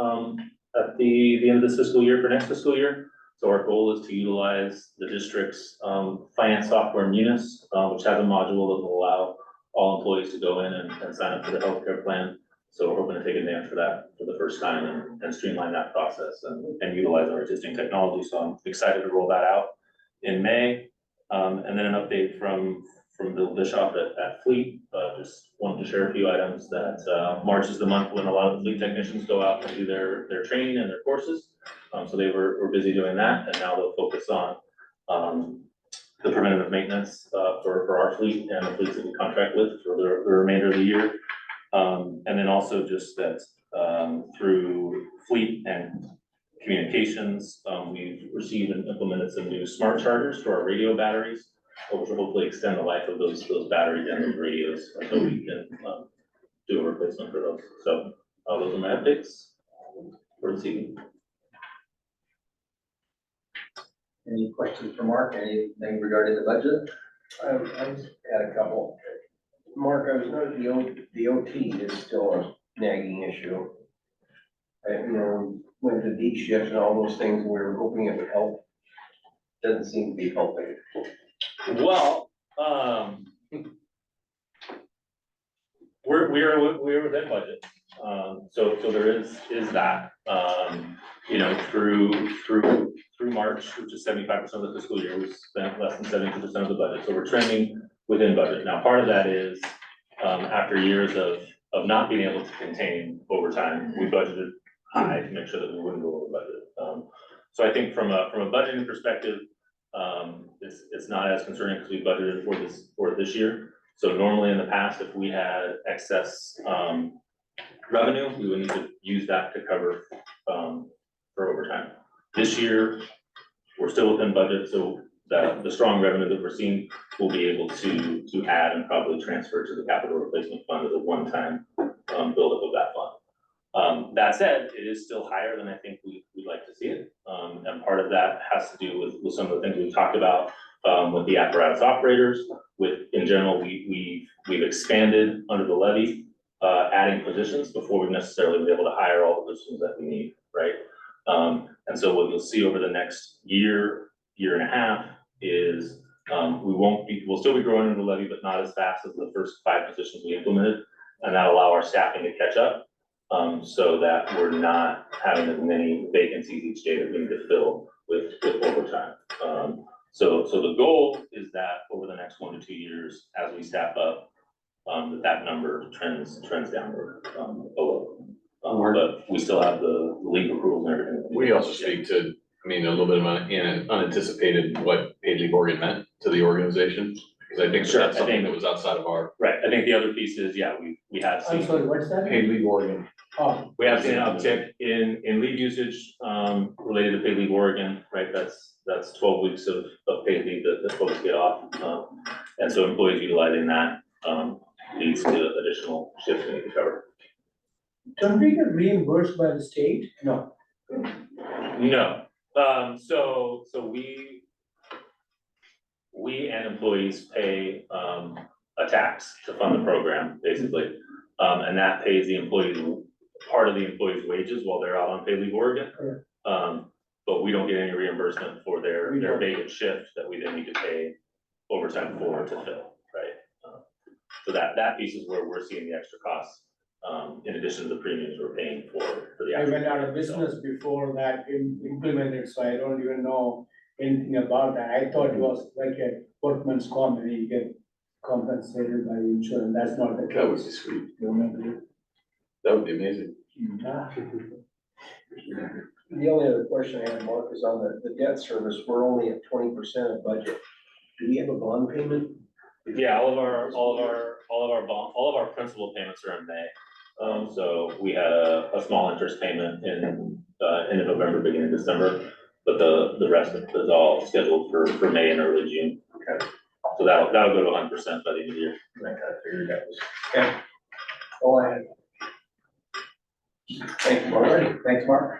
at the end of this fiscal year for next fiscal year. So our goal is to utilize the district's finance software Munis, which has a module that will allow all employees to go in and sign up for the healthcare plan. So we're hoping to take advantage for that for the first time and streamline that process and utilize our existing technology. So I'm excited to roll that out in May. And then an update from Bill Bishop at Fleet. Just wanted to share a few items that March is the month when a lot of the fleet technicians go out and do their training and their courses. So they were busy doing that, and now they'll focus on the preventative maintenance for our fleet and the fleets that we contract with for the remainder of the year. And then also just that through fleet and communications, we've received and implemented some new smart chargers for our radio batteries, which will hopefully extend the life of those batteries and those radios until we can do a replacement for those. So those are my updates for this evening. Any questions for Mark? Anything regarding the budget? I just had a couple. Mark, I was noting the OT is still a nagging issue. Went to D shift and all those things, we were hoping it would help. Doesn't seem to be helping. Well, we're within budget. So there is that, you know, through March, which is 75% of the fiscal year, we spent less than 70% of the budget, so we're trending within budget. Now, part of that is, after years of not being able to contain overtime, we budgeted high to make sure that we wouldn't go over budget. So I think from a budgeting perspective, it's not as concerning because we budgeted for this year. So normally in the past, if we had excess revenue, we would need to use that to cover for overtime. This year, we're still within budget, so the strong revenue that we're seeing, we'll be able to add and probably transfer to the capital replacement fund as a one-time buildup of that fund. That said, it is still higher than I think we'd like to see it. And part of that has to do with some of the things we've talked about with the apparatus operators. In general, we've expanded under the levy, adding positions before we've necessarily been able to hire all the positions that we need, right? And so what you'll see over the next year and a half is we'll still be growing under the levy, but not as fast as the first 5 positions we implemented, and that'll allow our staffing to catch up, so that we're not having as many vacancies each day that we need to fill with overtime. So the goal is that over the next 1 to 2 years, as we staff up, that number trends downward below. But we still have the legal rules and everything. We also speak to, I mean, a little bit of unanticipated what paid leave Oregon meant to the organization. Because I think Sure, that's I something think- that was outside of our Right, I think the other piece is, yeah, we have I'm seen, sorry, what's that? paid leave Oregon. Oh, we have seen an uptick in leave usage, related to paid leave Oregon, right? That's 12 weeks of paid leave that folks get off. And so employees utilizing that, leads to additional shifts we need to cover. don't we get reimbursed by the state? No. No, so we and employees pay a tax to fund the program, basically. And that pays the employees, part of the employee's wages while they're out on paid leave Oregon. But we don't get any reimbursement for their vacant shift that we then need to pay overtime for to fill, right? So that piece is where we're seeing the extra costs, in addition to the premiums we're paying for the. I actual went out of itself. business before that implemented, so I don't even know anything about that. I thought it was like a workman's comp, and you get compensated by the insurance. That's not the case. That would be sweet. That would be amazing. Ah. The only other question I have, Mark, is on the debt service. We're only at 20% of budget. Do we have a bond payment? Yeah, all of our principal payments are in May. So we had a small interest payment in end of November, beginning of December, but the rest of it is all scheduled for May and early June. Okay. So that'll go to 100% by the end of the year. I kind of figured that was. Okay. All I had. Thank you, Mark. Thanks, Mark.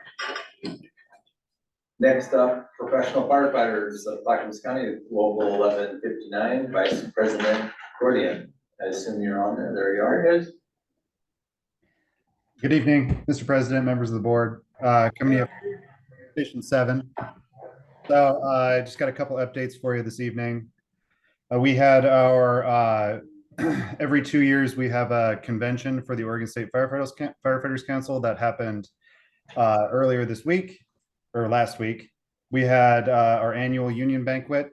Next up, professional firefighters of Clackamas County, Local 1159, Vice President Gordian. I assume you're on there. There you are, guys. Good evening, Mr. President, members of the board. Coming up, Station 7. So I just got a couple updates for you this evening. We had our, every 2 years, we have a convention for the Oregon State Firefighters Council that happened earlier this week, or last week. We had our annual union banquet,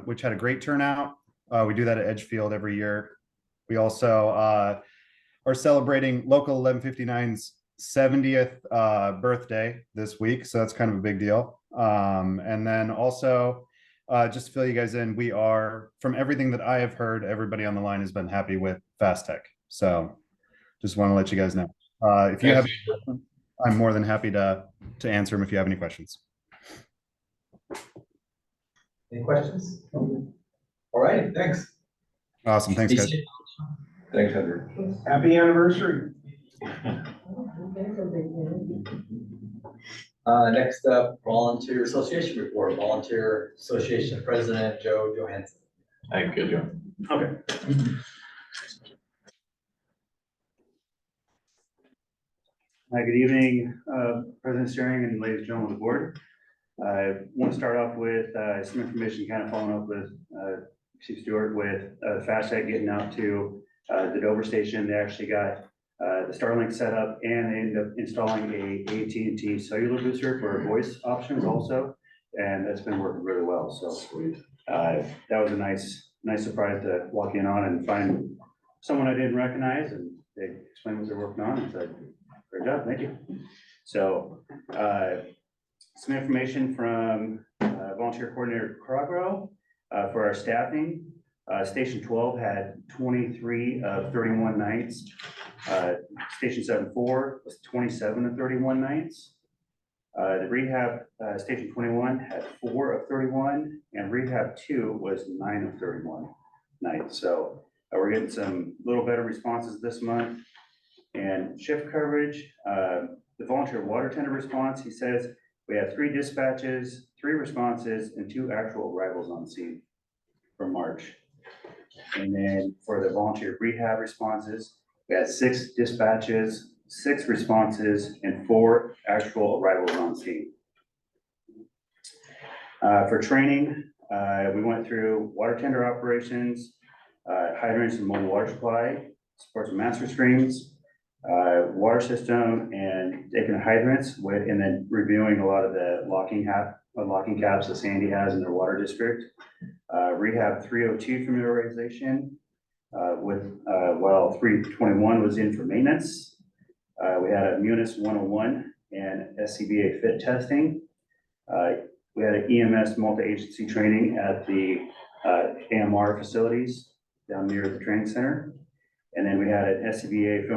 which had a great turnout. We do that at Edgefield every year. We also are celebrating Local 1159's 70th birthday this week, so that's kind of a big deal. And then also, just to fill you guys in, we are, from everything that I have heard, everybody on the line has been happy with Fast Tech. So just want to let you guys know. If you have any questions, I'm more than happy to answer them if you have any questions. Any questions? All right, thanks. Awesome, thanks guys. Thanks, Henry. Happy anniversary. Next up, Volunteer Association report. Volunteer Association President Joe Johansson. Hi, good, Joe. Okay. Hi, good evening, President Steering and ladies and gentlemen of the board. I want to start off with some information kind of following up with Chief Stewart with FastTech getting out to the Dover station, they actually got the Starlink set up, and they ended up installing a AT&T cellular booster for voice options also, and that's been working really well, so. Sweet. That was a nice surprise to walk in on and find someone I didn't recognize, and they explained what they're working on, and said, great job, thank you. So, some information from volunteer coordinator Crockrell for our staffing. Station 12 had 23 of 31 nights. Station 7-4 was 27 of 31 nights. The rehab, station 21 had 4 of 31, and rehab 2 was 9 of 31 nights. So we're getting some little better responses this month. And shift coverage, the volunteer water tender response, he says, we have 3 dispatches, 3 responses, and 2 actual arrivals on scene for March. And then for the volunteer rehab responses, we had 6 dispatches, 6 responses, and 4 actual arrivals on scene. For training, we went through water tender operations, hydrants and mobile water supply, supports of master streams, water system, and taking hydrants with, and then reviewing a lot of the locking caps that Sandy has in their water district. Rehab 302 familiarization with, well, 321 was in for maintenance. We had a Munis 101 and SCBA fit testing. We had an EMS multi-agency training at the AMR facilities down near the training center. And then we had an SCBA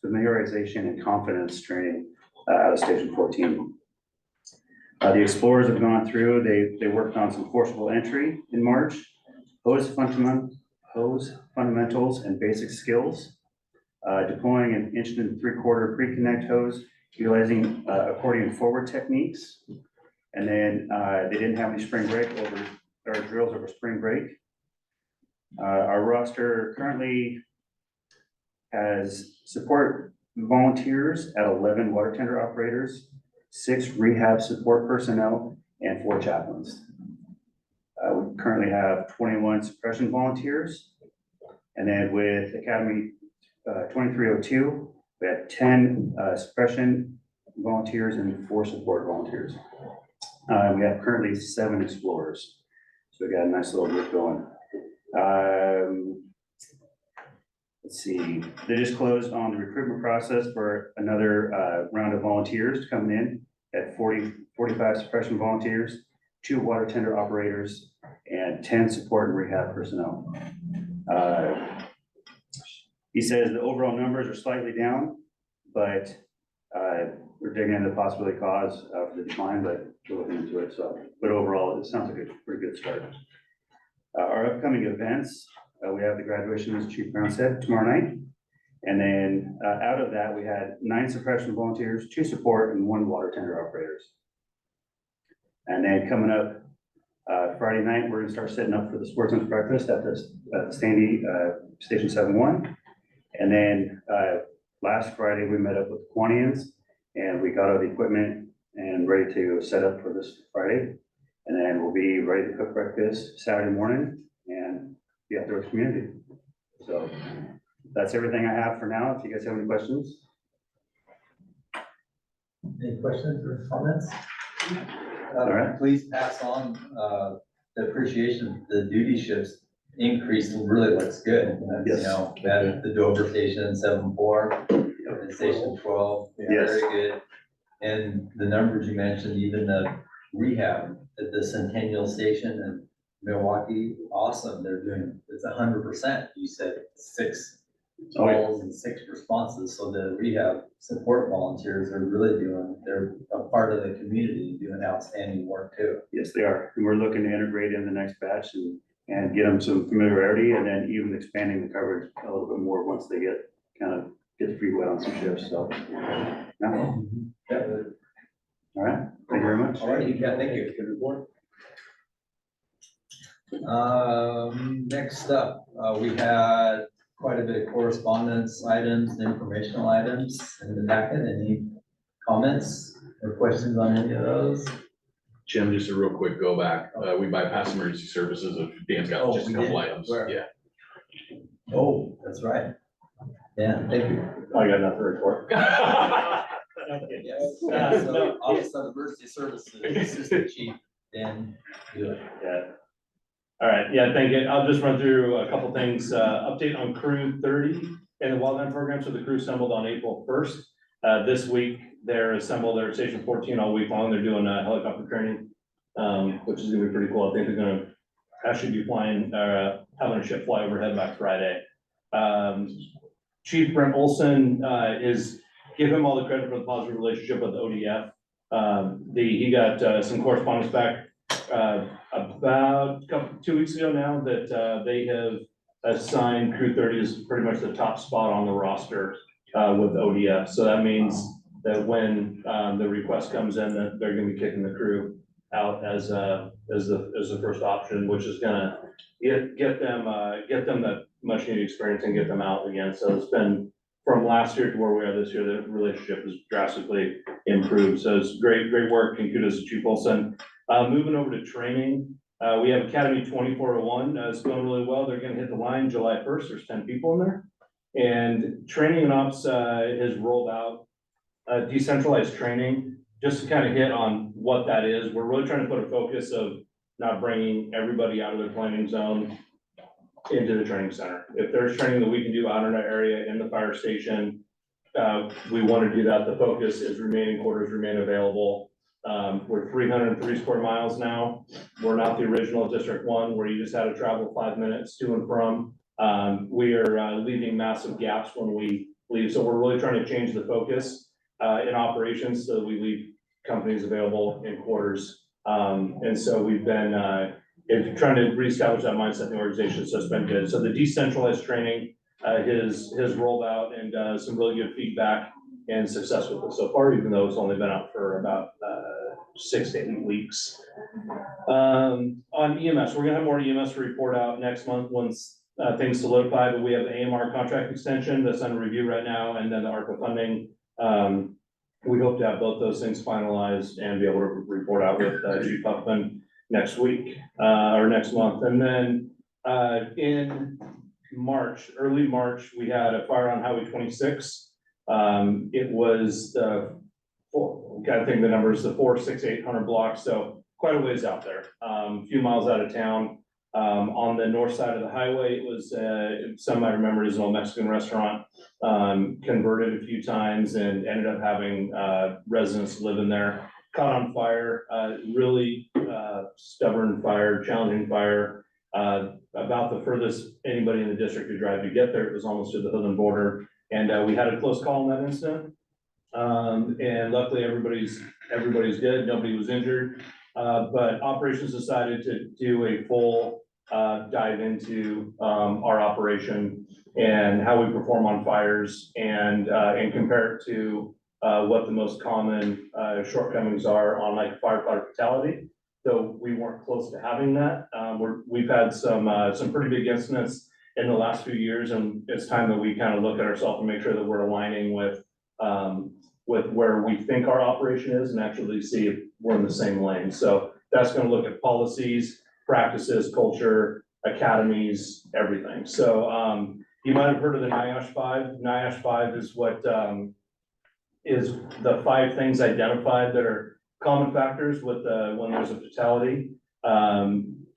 familiarization and confidence training out of Station 14. The explorers have gone through, they worked on some forcible entry in March, hose fundamentals and basic skills, deploying an 1 3/4 pre-connect hose, utilizing accordion forward techniques. And then they didn't have any spring break drills over spring break. Our roster currently has support volunteers at 11 water tender operators, 6 rehab support personnel, and 4 chaplains. We currently have 21 suppression volunteers. And then with Academy 2302, we have 10 suppression volunteers and 4 support volunteers. We have currently 7 explorers. So we got a nice little group going. Let's see, they just closed on the recruitment process for another round of volunteers coming in at 45 suppression volunteers, 2 water tender operators, and 10 support and rehab personnel. He says the overall numbers are slightly down, but we're digging into the possibility cause for the decline, but we're looking into it. So, but overall, it sounds like a pretty good start. Our upcoming events, we have the graduation, as Chief Brown said, tomorrow night. And then out of that, we had 9 suppression volunteers, 2 support, and 1 water tender operators. And then coming up Friday night, we're gonna start setting up for the sportsman's breakfast at the Sandy Station 7-1. And then last Friday, we met up with the Quantians, and we got all the equipment and ready to set up for this Friday. And then we'll be ready to cook breakfast Saturday morning and be out there with the community. So that's everything I have for now. If you guys have any questions. Any questions or comments? All right. Please pass on the appreciation. The duty shifts increase really looks good. And that's, Yes. you know, that at the Dover Station 7-4 and Station 12, Yes. very good. And the numbers you mentioned, even the rehab at the Centennial Station in Milwaukee, awesome. They're doing, it's 100%. You said 6 Oh, yeah. calls and 6 responses. So the rehab support volunteers are really they're a part of the community doing outstanding work too. Yes, they are. And we're looking to integrate in the next batch and get them some familiarity, and then even expanding the coverage a little bit more once they get the feet wet on some shifts. So, yeah. Yeah. All right. Thank you very much. All right, yeah, thank you. Good report. Next up, we had quite a bit of correspondence items, informational items in the packet. Any comments or questions on any of those? Jim, just a real quick go back. We bypassed emergency services. If Dan's got just a couple items. Where? Yeah. Oh, that's right. Yeah, thank you. I got nothing to report. Yes. Yeah, so Office of Emergency Services, Assistant Chief, Dan, do it. Yeah. All right, yeah, thank you. I'll just run through a couple things. Update on Crew 30 and the wildland program. So the crew assembled on April 1st. This week, they're assembled, they're at Station 14 all week long. They're doing helicopter training, which is gonna be pretty cool. I think they're gonna actually be flying, having a ship fly overhead by Friday. Chief Brent Olson, give him all the credit for the positive relationship with ODF. He got some correspondence back about 2 weeks ago now that they have assigned Crew 30 as pretty much the top spot on the roster with ODF. So that means that when the request comes in, that they're gonna be kicking the crew out as the first option, which is gonna get them that much needed experience and get them out again. So it's been from last year to where we are this year, the relationship has drastically improved. So it's great work and kudos to Chief Olson. Moving over to training, we have Academy 2401. It's going really well. They're gonna hit the line July 1st. There's 10 people in there. And training and ops has rolled out decentralized training, just to kind of hit on what that is. We're really trying to put a focus of not bringing everybody out of their planning zone into the training center. If there's training that we can do out in our area in the fire station, we want to do that. The focus is remaining quarters remain available. We're 303 square miles now. We're not the original District 1 where you just had to travel 5 minutes to and from. We are leaving massive gaps when we leave. So we're really trying to change the focus in operations so that we leave companies available in quarters. And so we've been trying to reestablish that mindset in the organization. So it's been good. So the decentralized training has rolled out and some really good feedback and success with it so far, even though it's only been out for about 6 to 8 weeks. On EMS, we're gonna have more EMS to report out next month once things solidify, but we have the AMR contract extension that's under review right now, and then the ARPA funding. We hope to have both those things finalized and be able to report out with Chief Huffman next week or next month. And then in March, early March, we had a fire on Highway 26. It was gotta think the numbers, the 46800 blocks, so quite a ways out there, a few miles out of town. On the north side of the highway, it was, some might remember, it was an old Mexican restaurant, converted a few times and ended up having residents live in there. Caught on fire, really stubborn fire, challenging fire. About the furthest anybody in the district could drive to get there, it was almost to the Hoodland border. And we had a close call in that incident. And luckily everybody's good, nobody was injured. But operations decided to do a full dive into our operation and how we perform on fires and compare it to what the most common shortcomings are on like firefighter fatality. So we weren't close to having that. We've had some pretty big incidents in the last few years, and it's time that we kind of look at ourselves and make sure that we're aligning with where we think our operation is and actually see if we're in the same lane. So that's gonna look at policies, practices, culture, academies, everything. So you might have heard of the NIOSH 5. NIOSH 5 is what is the 5 things identified that are common factors with when there's a fatality.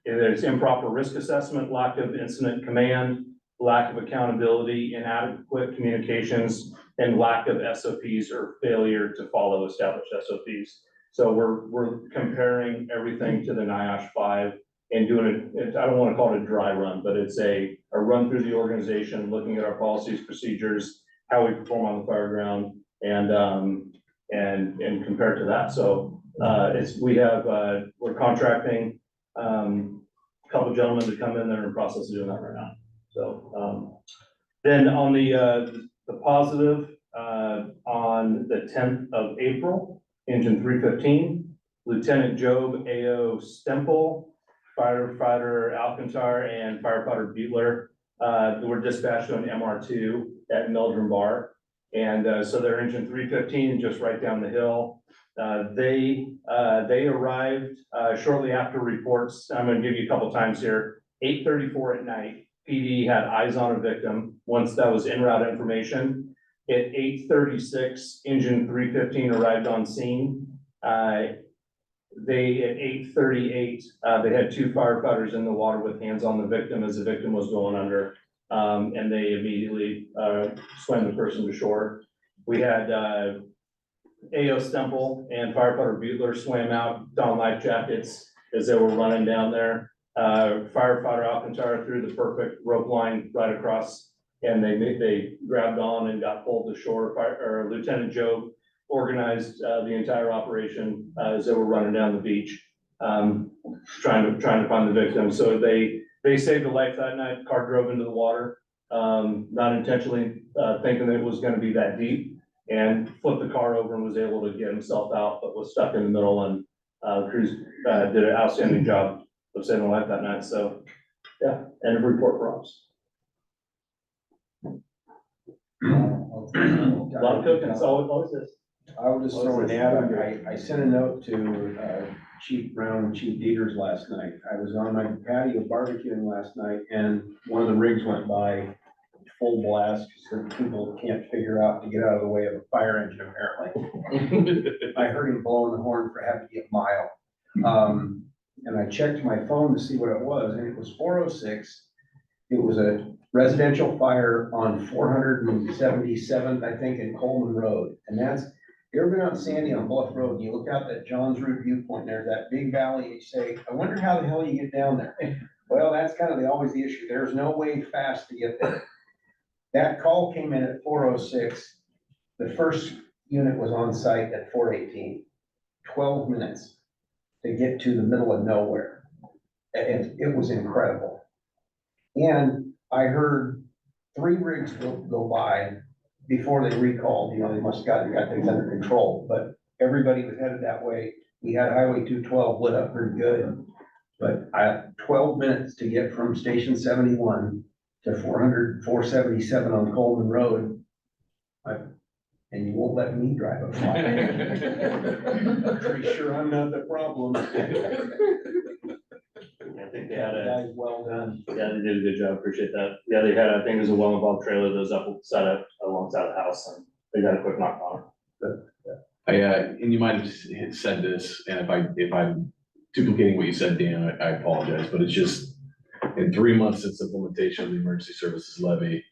There's improper risk assessment, lack of incident command, lack of accountability, inadequate communications, and lack of SOPs or failure to follow established SOPs. So we're comparing everything to the NIOSH 5 and doing it, I don't want to call it a dry run, but it's a run through the organization, looking at our policies, procedures, how we perform on the fire ground, and compared to that. So we're contracting a couple of gentlemen to come in there and process doing that right now. So then on the positive, on the 10th of April, Engine 315, Lieutenant Job A.O. Stemple, firefighter Alcantar, and firefighter Beetler were dispatched to an MR2 at Meldrum Bar. And so they're Engine 315, just right down the hill. They arrived shortly after reports. I'm going to give you a couple times here. 8:34 at night. PD had eyes on a victim. Once that was en route information, at 8:36, engine 315 arrived on scene. They, at 8:38, they had two firefighters in the water with hands on the victim as the victim was going under. And they immediately, swam the person to shore. We had, AO Stemple and firefighter Butler swam out, donned life jackets as they were running down there. Firefighter Alcantara threw the perfect rope line right across, and they grabbed on and got pulled to shore. Lieutenant Joe organized the entire operation as they were running down the beach, trying to find the victim. So they saved a life that night. Car drove into the water, not intentionally thinking that it was going to be that deep, and flipped the car over and was able to get himself out, but was stuck in the middle. And crews did an outstanding job of saving a life that night. So, yeah, end of report for ops. A lot of cooking, it's always this. I would just throw an ad, I sent a note to Chief Brown and Chief Dieters last night. I was on my patio barbecuing last night, and one of the rigs went by full blast, because people can't figure out to get out of the way of a fire engine, apparently. I heard him blowing the horn for having to get a mile. And I checked my phone to see what it was, and it was 406. It was a residential fire on 477th, I think, in Coleman Road. And that's, you ever been out Sandy on Bluff Road, and you look out that Johns Root viewpoint, and there's that big valley, and you say, I wonder how the hell you get down there. Well, that's kind of always the issue. There's no way fast to get there. That call came in at 406. The first unit was on site at 418. 12 minutes to get to the middle of nowhere. And it was incredible. And I heard 3 rigs go by before they recalled. You know, they must have got things under control, but everybody was headed that way. We had Highway 212 lit up pretty good, but 12 minutes to get from Station 71 to 477 on Coleman Road. And you won't let me drive a fire. I'm pretty sure I'm not the problem. I think they had Guys, well done. yeah, they did a good job, appreciate that. Yeah, they had, I think it was a well-involved trailer that was set up alongside the house, and they got a quick knock on it. And you might have said this, and if I'm duplicating what you said, Dan, I apologize, but it's just, in 3 months since implementation of the emergency services levy,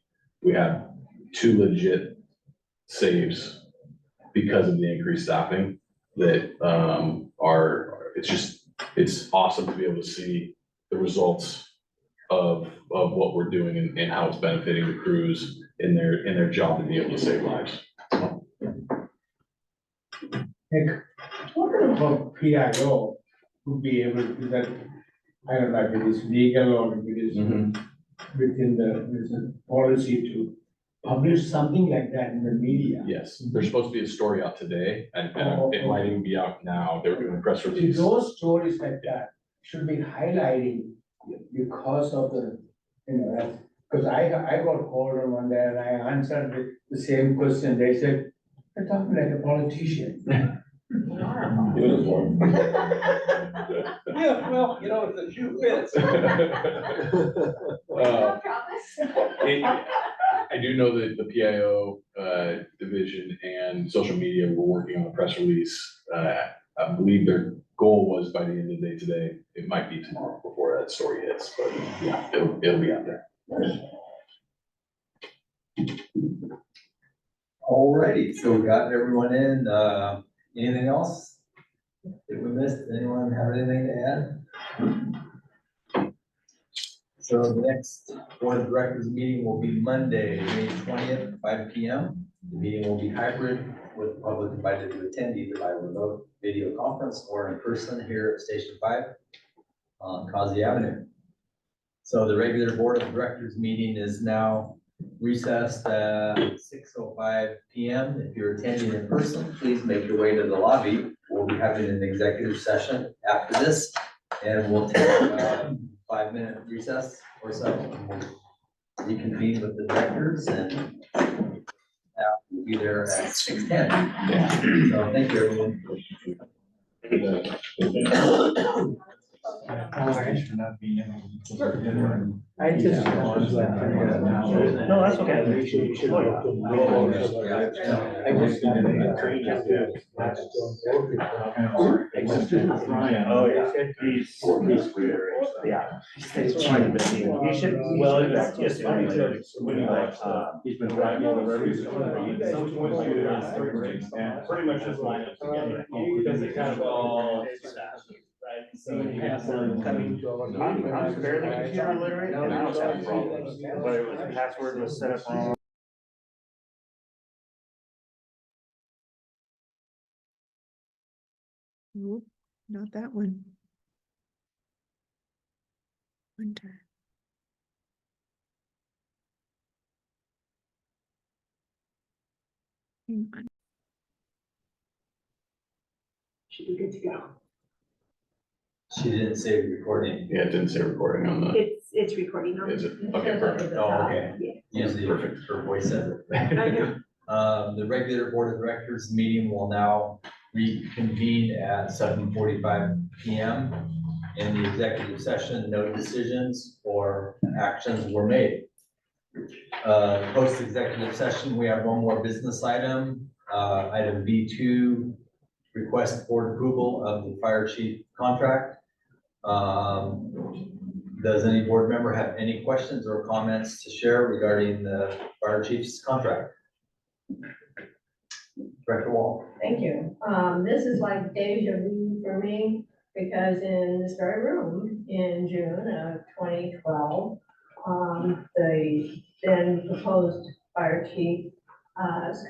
we have 2 legit saves because of the increased staffing that it's awesome to be able to see the results of what we're doing and how it's benefiting the crews in their job to be able to save lives. Nick, what about PIO would be able to do that? I don't know if it is legal or if it is within the policy to publish something like that in the media. Yes, there's supposed to be a story out today, and it might even be out now. They were doing a press See, release. those stories like that should be highlighting because of the, that's, because I got called on one day and I answered the same question. They said, you're talking like a politician. Yeah, well, if the shoe fits. I do know that the PIO division and social media were working on a press release. I believe their goal was by the end of the day today. It might be tomorrow before that story hits, but yeah, it'll be out there. Alrighty, so we got everyone in. Anything else that we missed? Anyone have anything to add? So the next board of directors meeting will be Monday, May 20th, 5 p.m. The meeting will be hybrid with the public invited to attend either by remote video conference or in person here at Station 5 on Causey Avenue. So the regular board of directors meeting is now recessed at 6:05 p.m. If you're attending in person, please make your way to the lobby. We'll be having an executive session after this, and we'll take a 5-minute recess or so. And we'll reconvene with the directors, and we'll be there at 6:10. So thank you, everyone. I just. No, that's okay. Oh, yeah. Yeah. It's trying to be, you should, well, it's just. He's been driving all the roads. Pretty much just line up together. Because it kind of all. Right, so you have one coming to our. I'm fairly computer literate and I don't have problems, but it was, the password was set up wrong. Nope, not that one. Winter. Hang on. Should be good to go. She didn't say recording. Yeah, it didn't say recording on the, It's recording now. is it? Okay, perfect. Oh, okay. Yeah. Usually Perfect. her voice says it. I know. The regular board of directors meeting will now reconvene at 7:45 PM. In the executive session, no decisions or actions were made. Post-executive session, we have one more business item. Item B2, request board approval of the fire chief contract. Does any board member have any questions or comments to share regarding the fire chief's contract? Director Wall. Thank you. This is like deja vu for me, because in this very room in June of 2012, the then proposed fire chief,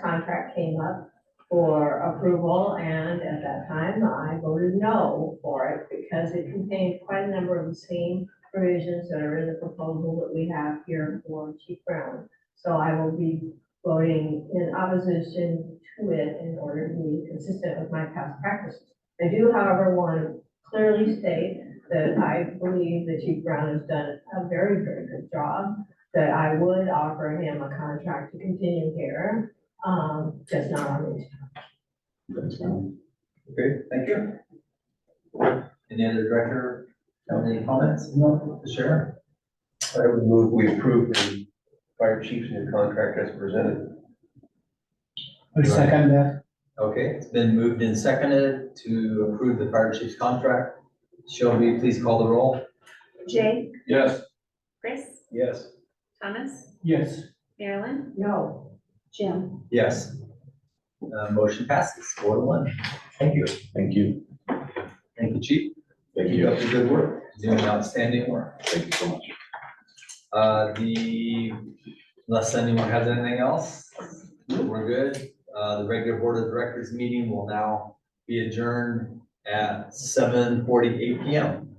contract came up for approval, and at that time, I voted no for it because it contained quite a number of the same provisions that are in the proposal that we have here for Chief Brown. So I will be voting in opposition to it in order to be consistent with my past practices. I do, however, want to clearly state that I believe that Chief Brown has done a very, very good job, that I would offer him a contract to continue here, just not on these. Okay, thank you. Any other director have any comments to share? I would move we approve the fire chief's new contract as presented. I'll second that. Okay, it's been moved and seconded to approve the fire chief's contract. Shelby, please call the roll. Jay, Yes. Chris, Yes. Thomas, Yes. Marilyn, No. Jim. Yes. Motion passes 4-1. Thank you. Thank you. Thank you, chief. Thank Keep you. up the good work. Doing outstanding work. Thank you so much. Unless anyone has anything else, we're good. The regular board of directors meeting will now be adjourned at 7:48 PM.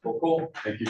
Cool. Thank you.